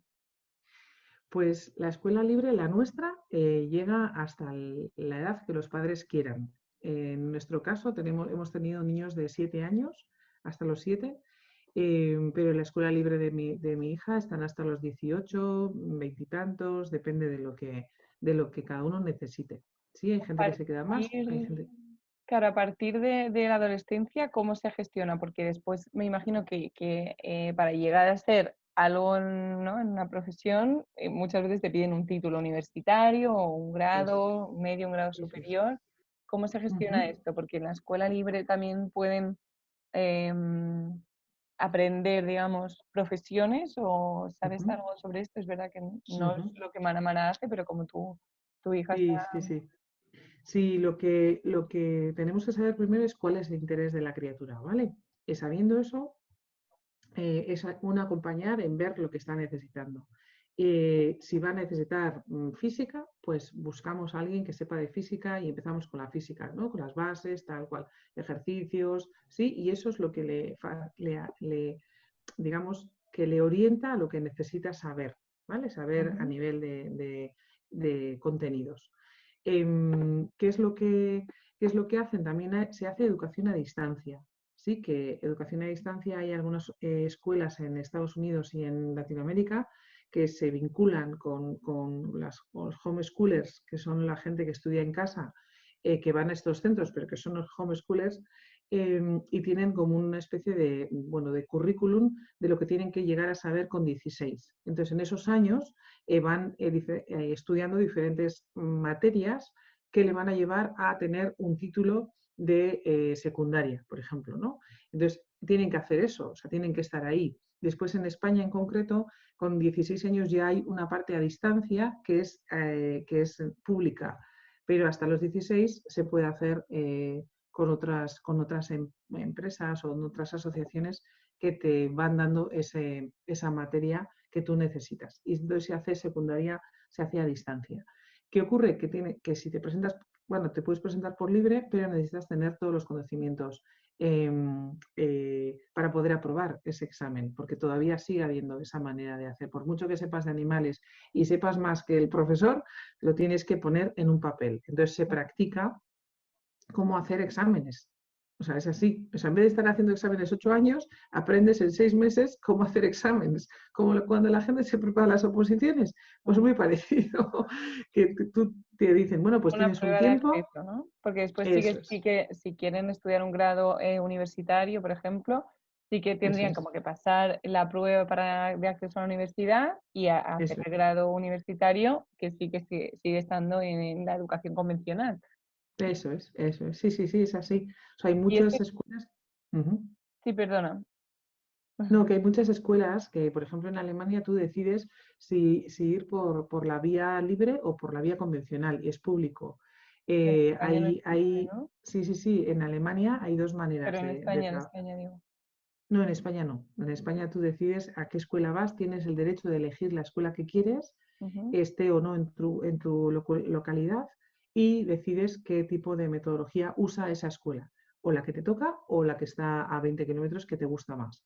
Pues la escuela libre, la nuestra, llega hasta la edad que los padres quieran. En nuestro caso hemos tenido niños de 7 años hasta los 7, pero en la escuela libre de mi hija están hasta los 18, 20 y tantos, depende de lo que cada uno necesite. Sí, hay A gente que se queda más, hay partir, gente. Claro, a partir de la adolescencia, ¿cómo se gestiona? Porque después me imagino que para llegar a ser algo, ¿no? En una profesión, muchas veces te piden un título universitario o un Eso es, grado medio, un grado eso es. superior. ¿Cómo se gestiona Ujú, esto? Porque en la escuela libre también pueden em, aprender, digamos, profesiones o sabes ujú, algo sobre esto. Es verdad que no es ujú. lo que Mara hace, pero como tu hija está... Sí, sí, sí. Sí, lo que tenemos que saber primero es cuál es el interés de la criatura, ¿vale? Y sabiendo eso, es un acompañar en ver lo que está necesitando. Si va a necesitar física, pues buscamos a alguien que sepa de física y empezamos con la física, ¿no? Con las bases, tal cual, ejercicios, ¿sí? Y eso es lo que digamos, que le orienta a lo que necesita saber, ¿vale? Saber a Ujú. nivel de contenidos. ¿Qué es lo que hacen? También se hace educación a distancia. Sí, que educación a distancia hay algunas escuelas en Estados Unidos y en Latinoamérica que se vinculan con los homeschoolers, que son la gente que estudia en casa, que van a estos centros, pero que son los homeschoolers, y tienen como una especie de, bueno, de currículum de lo que tienen que llegar a saber con 16. Entonces, en esos años van estudiando diferentes materias que le van a llevar a tener un título de secundaria, por ejemplo, ¿no? Entonces, tienen que hacer eso, o sea, tienen que estar ahí. Después, en España en concreto, con 16 años ya hay una parte a distancia que es pública, pero hasta los 16 se puede hacer con otras empresas o en otras asociaciones que te van dando esa materia que tú necesitas. Y entonces se hace secundaria, se hace a distancia. ¿Qué ocurre? Que si te presentas, bueno, te puedes presentar por libre, pero necesitas tener todos los conocimientos para poder aprobar ese examen, porque todavía sigue habiendo esa manera de hacer. Por mucho que sepas de animales y sepas más que el profesor, lo tienes que poner en un papel. Entonces se practica cómo hacer exámenes. O sea, es así. O sea, en vez de estar haciendo exámenes 8 años, aprendes en 6 meses cómo hacer exámenes. Como cuando la gente se prepara las oposiciones, pues Ujú. muy parecido. Que tú te dicen, bueno, pues Una tienes un prueba de tiempo. acceso, ¿no? Porque después Eso sí es, que si quieren estudiar un grado universitario, por ejemplo, sí que eso tendrían es, como que pasar la prueba de acceso a la universidad y a hacer eso el es, grado universitario, que sí que sigue estando en la educación convencional. eso es, eso es. Sí, sí, sí, es así. O sea, hay Y muchas este, escuelas. Ujú. sí, perdona. No, que hay muchas escuelas que, por ejemplo, en Alemania tú decides si ir por la vía libre o por la vía convencional, y es público. En España no existe, Hay, ¿no? sí, sí, sí, en Alemania hay dos Pero maneras de En trabajar. España digo. No, en España no. En España tú decides a qué escuela vas, tienes el derecho de elegir la escuela que quieres, Ujú. esté o no en tu localidad, y decides qué tipo de metodología usa esa escuela, o la que te toca o la que está a 20 kilómetros que te gusta más.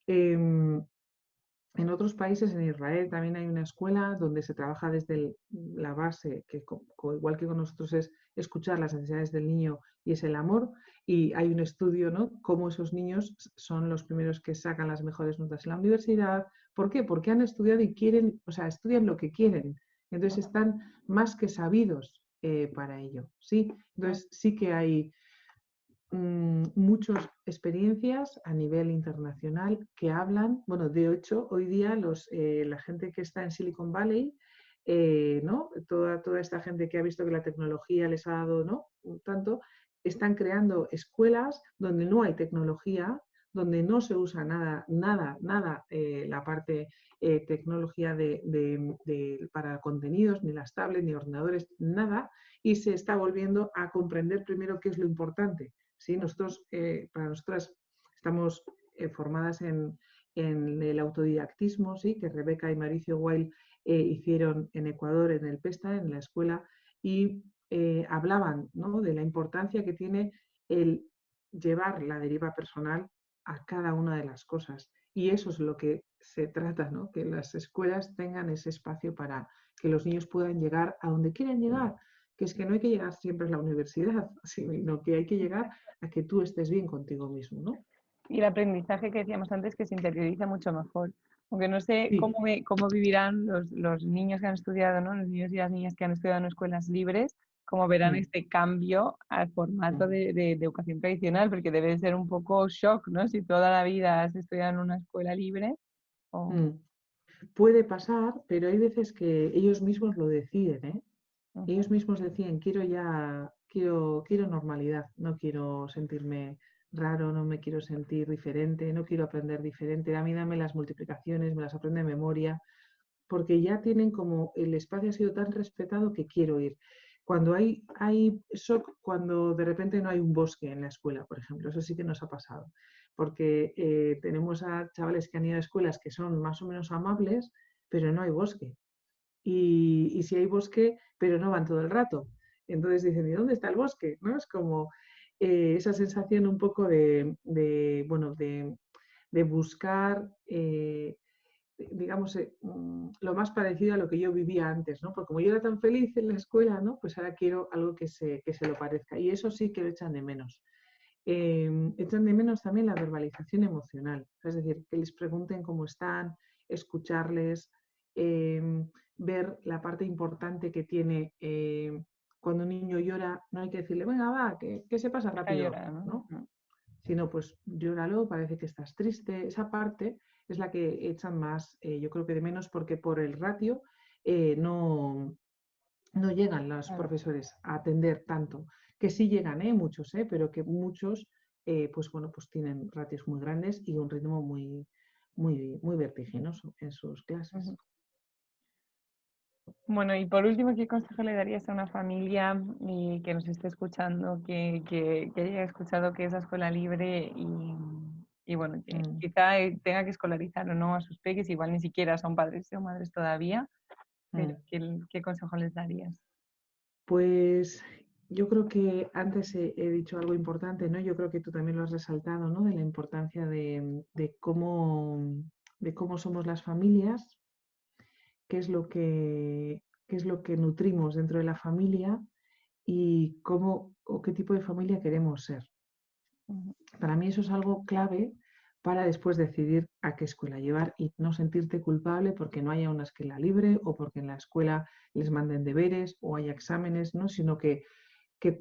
Em, en otros países, en Israel, también hay una escuela donde se trabaja desde la base, que igual que con nosotros es escuchar las necesidades del niño y es el amor, y hay un estudio, ¿no? Cómo esos niños son los primeros que sacan las mejores notas en la universidad. ¿Por qué? Porque han estudiado y quieren, o sea, estudian lo que quieren. Entonces están más que sabidos para ello, ¿sí? Entonces sí que hay muchas experiencias a nivel internacional que hablan, bueno, de hecho, hoy día la gente que está en Silicon Valley, ¿no? Toda esta gente que ha visto que la tecnología les ha dado, ¿no? Tanto, están creando escuelas donde no hay tecnología, donde no se usa nada, nada, nada la parte tecnología para contenidos, ni las tablets, ni ordenadores, nada, y se está volviendo a comprender primero qué es lo importante. ¿Sí? Para nosotras estamos formadas en el autodidactismo, ¿sí? Que Rebeca y Mauricio Weil hicieron en Ecuador, en el PESTA, en la escuela, y hablaban, ¿no? De la importancia que tiene el llevar la deriva personal a cada una de las cosas. Y eso es lo que se trata, ¿no? Que las escuelas tengan ese espacio para que los niños puedan llegar a donde quieran llegar, que es que no hay que llegar siempre a la universidad, sino que hay que llegar a que tú estés bien contigo mismo, ¿no? Y el aprendizaje que decíamos antes que se interioriza mucho mejor. Aunque no sé Sí, cómo vivirán los niños que han estudiado, ¿no? Los niños y las niñas que han estudiado en escuelas libres, cómo verán mm, este cambio al formato mm, de educación tradicional, porque debe ser un poco shock, ¿no? Si toda la vida has estudiado en una escuela libre. O... mm. Puede pasar, pero hay veces que ellos mismos lo deciden, ¿eh? Ujú, Ellos mismos decían, quiero normalidad, no quiero sentirme raro, no me quiero sentir diferente, no quiero aprender diferente, a mí dame las multiplicaciones, me las aprende de memoria, porque ya tienen como el espacio ha sido tan respetado que quiero ir. Cuando hay shock, cuando de repente no hay un bosque en la escuela, por ejemplo, eso sí que nos ha pasado, porque tenemos a chavales que han ido a escuelas que son más o menos amables, pero no hay bosque. Y si hay bosque, pero no van todo el rato. Entonces dicen, ¿y dónde está el bosque? ¿No? Es como esa sensación un poco bueno, de buscar digamos, lo más parecido a lo que yo vivía antes, ¿no? Porque como yo era tan feliz en la escuela, ¿no? Pues ahora quiero algo que se lo parezca. Y eso sí que lo echan de menos. Echan de menos también la verbalización emocional, es decir, que les pregunten cómo están, escucharles, ver la parte importante que tiene cuando un niño llora, no hay que decirle, venga, va, que se pasa deja rápido, llorar, ¿no? ¿no? Sino pues llóralo, parece que estás triste. Esa parte es la que echan más, yo creo que de menos, porque por el ratio no, no llegan los Claro. profesores a atender tanto. Que sí llegan, muchos, pero que muchos, pues bueno, pues tienen ratios muy grandes y un ritmo muy vertiginoso en sus clases. Ujú. Bueno, y por último, ¿qué consejo le darías a una familia que nos esté escuchando, que haya escuchado que es la escuela libre y bueno, que Mm, quizá tenga que escolarizar o no a sus peques, igual ni siquiera son padres o madres todavía, pero mm. ¿qué consejo les darías? Pues yo creo que antes he dicho algo importante, ¿no? Yo creo que tú también lo has resaltado, ¿no? De la importancia de cómo somos las familias, qué es qué es lo que nutrimos dentro de la familia y cómo o qué tipo de familia queremos ser. Ujú, Para mí eso es algo clave para después decidir a qué escuela llevar y no sentirte culpable porque no haya una escuela libre o porque en la escuela les manden deberes o haya exámenes, ¿no? Sino que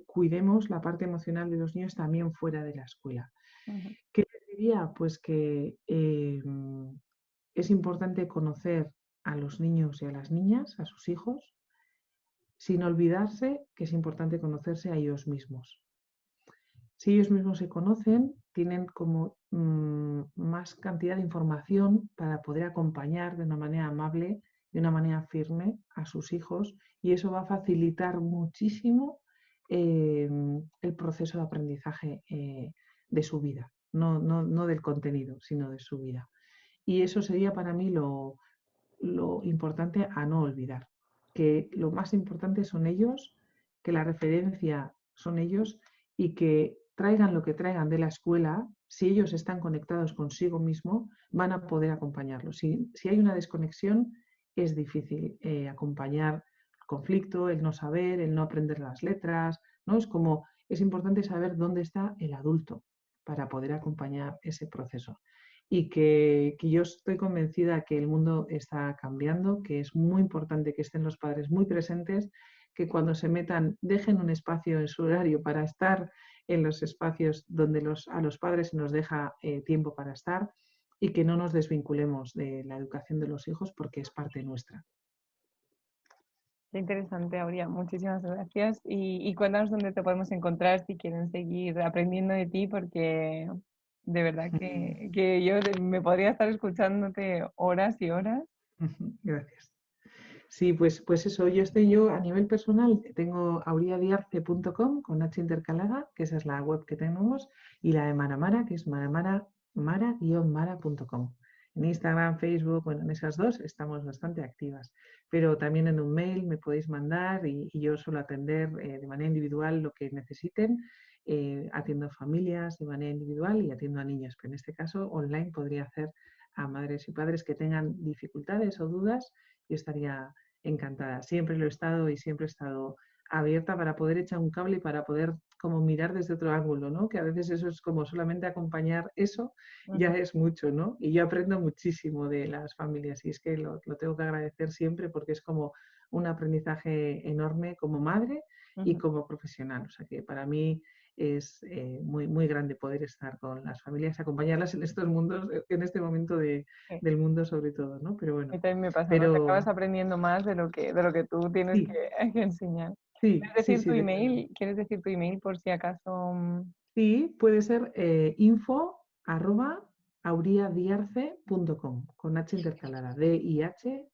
cuidemos la parte emocional de los niños también fuera de la escuela. ujú, ¿Qué les diría? Pues que es importante conocer a los niños y a las niñas, a sus hijos, sin olvidarse que es importante conocerse a ellos mismos. Si ellos mismos se conocen, tienen como más cantidad de información para poder acompañar de una manera amable, de una manera firme a sus hijos y eso va a facilitar muchísimo el proceso de aprendizaje de su vida, no del contenido, sino de su vida. Y eso sería para mí lo importante a no olvidar, que lo más importante son ellos, que la referencia son ellos y que traigan lo que traigan de la escuela, si ellos están conectados consigo mismo, van a poder acompañarlos. Si hay una desconexión, es difícil acompañar el conflicto, el no saber, el no aprender las letras, ¿no? Es importante saber dónde está el adulto para poder acompañar ese proceso y que yo estoy convencida que el mundo está cambiando, que es muy importante que estén los padres muy presentes, que cuando se metan dejen un espacio en su horario para estar en los espacios donde a los padres se nos deja tiempo para estar y que no nos desvinculemos de la educación de los hijos porque es parte nuestra. qué interesante, Aurea. Muchísimas gracias. Y cuéntanos dónde te podemos encontrar si quieren seguir aprendiendo de ti, porque de verdad que yo me podría estar escuchándote horas y horas. Gracias. Sí, pues eso, yo a nivel personal tengo auriadiarce.com con H intercalada, que esa es la web que tenemos, y la de Maramara, que es mara-mara.com. En Instagram, Facebook, bueno, en esas dos estamos bastante activas, pero también en un mail me podéis mandar y yo suelo atender de manera individual lo que necesiten. Atiendo a familias de manera individual y atiendo a niños, pero en este caso online podría hacer a madres y padres que tengan dificultades o dudas. Yo estaría encantada. Siempre lo he estado y siempre he estado abierta para poder echar un cable y para poder como mirar desde otro ángulo, ¿no? Que a veces eso es como solamente acompañar eso, ya Ujú, es mucho, ¿no? Y yo aprendo muchísimo de las familias y es que lo tengo que agradecer siempre porque es como un aprendizaje enorme como madre y ujú. como profesional. O sea que para mí es muy, muy grande poder estar con las familias, acompañarlas en estos mundos, en este momento Sí. del mundo sobre todo, ¿no? Pero A bueno, mí también me pasa, ¿no? Que acabas pero aprendiendo más de lo que tú tienes sí, que enseñar. sí, ¿Quieres sí, decir sí, tu de email? ¿Quieres decir tu email por si acaso? sí, puede ser info@auriadiarce.com, con H intercalada, DIHARCE.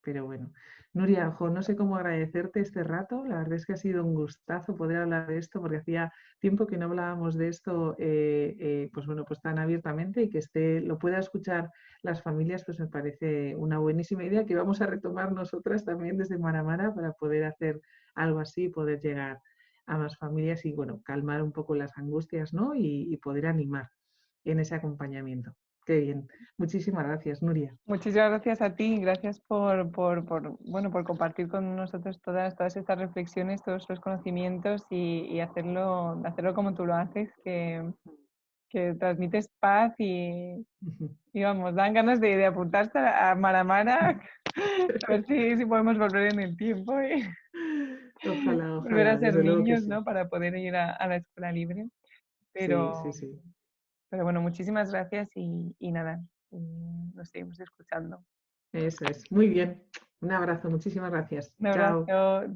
Pero bueno, Nuria, jo, no sé cómo agradecerte este rato. La verdad es que ha sido un gustazo poder hablar de esto, porque hacía tiempo que no hablábamos de esto, pues bueno, pues tan abiertamente y que lo pueda escuchar las familias, pues me parece una buenísima idea que vamos a retomar nosotras también desde Maramara para poder hacer algo así, poder llegar a más familias y, bueno, calmar un poco las angustias, ¿no? Y poder animar en ese acompañamiento. Qué bien. Muchísimas gracias, Nuria. Muchísimas gracias a ti, gracias bueno, por compartir con nosotros todas estas reflexiones, todos los conocimientos y hacerlo como tú lo haces, que transmites paz y vamos, dan ganas de apuntarse a Maramara, a ver si podemos volver en el tiempo y Ojalá, volver a ojalá, ser desde luego que niños, sí. ¿no? Para poder ir a la escuela libre. Sí, sí, Pero, sí. pero bueno, muchísimas gracias y nada, nos seguimos escuchando. Eso es. Muy bien. Un abrazo. Muchísimas gracias. Un Chao. abrazo.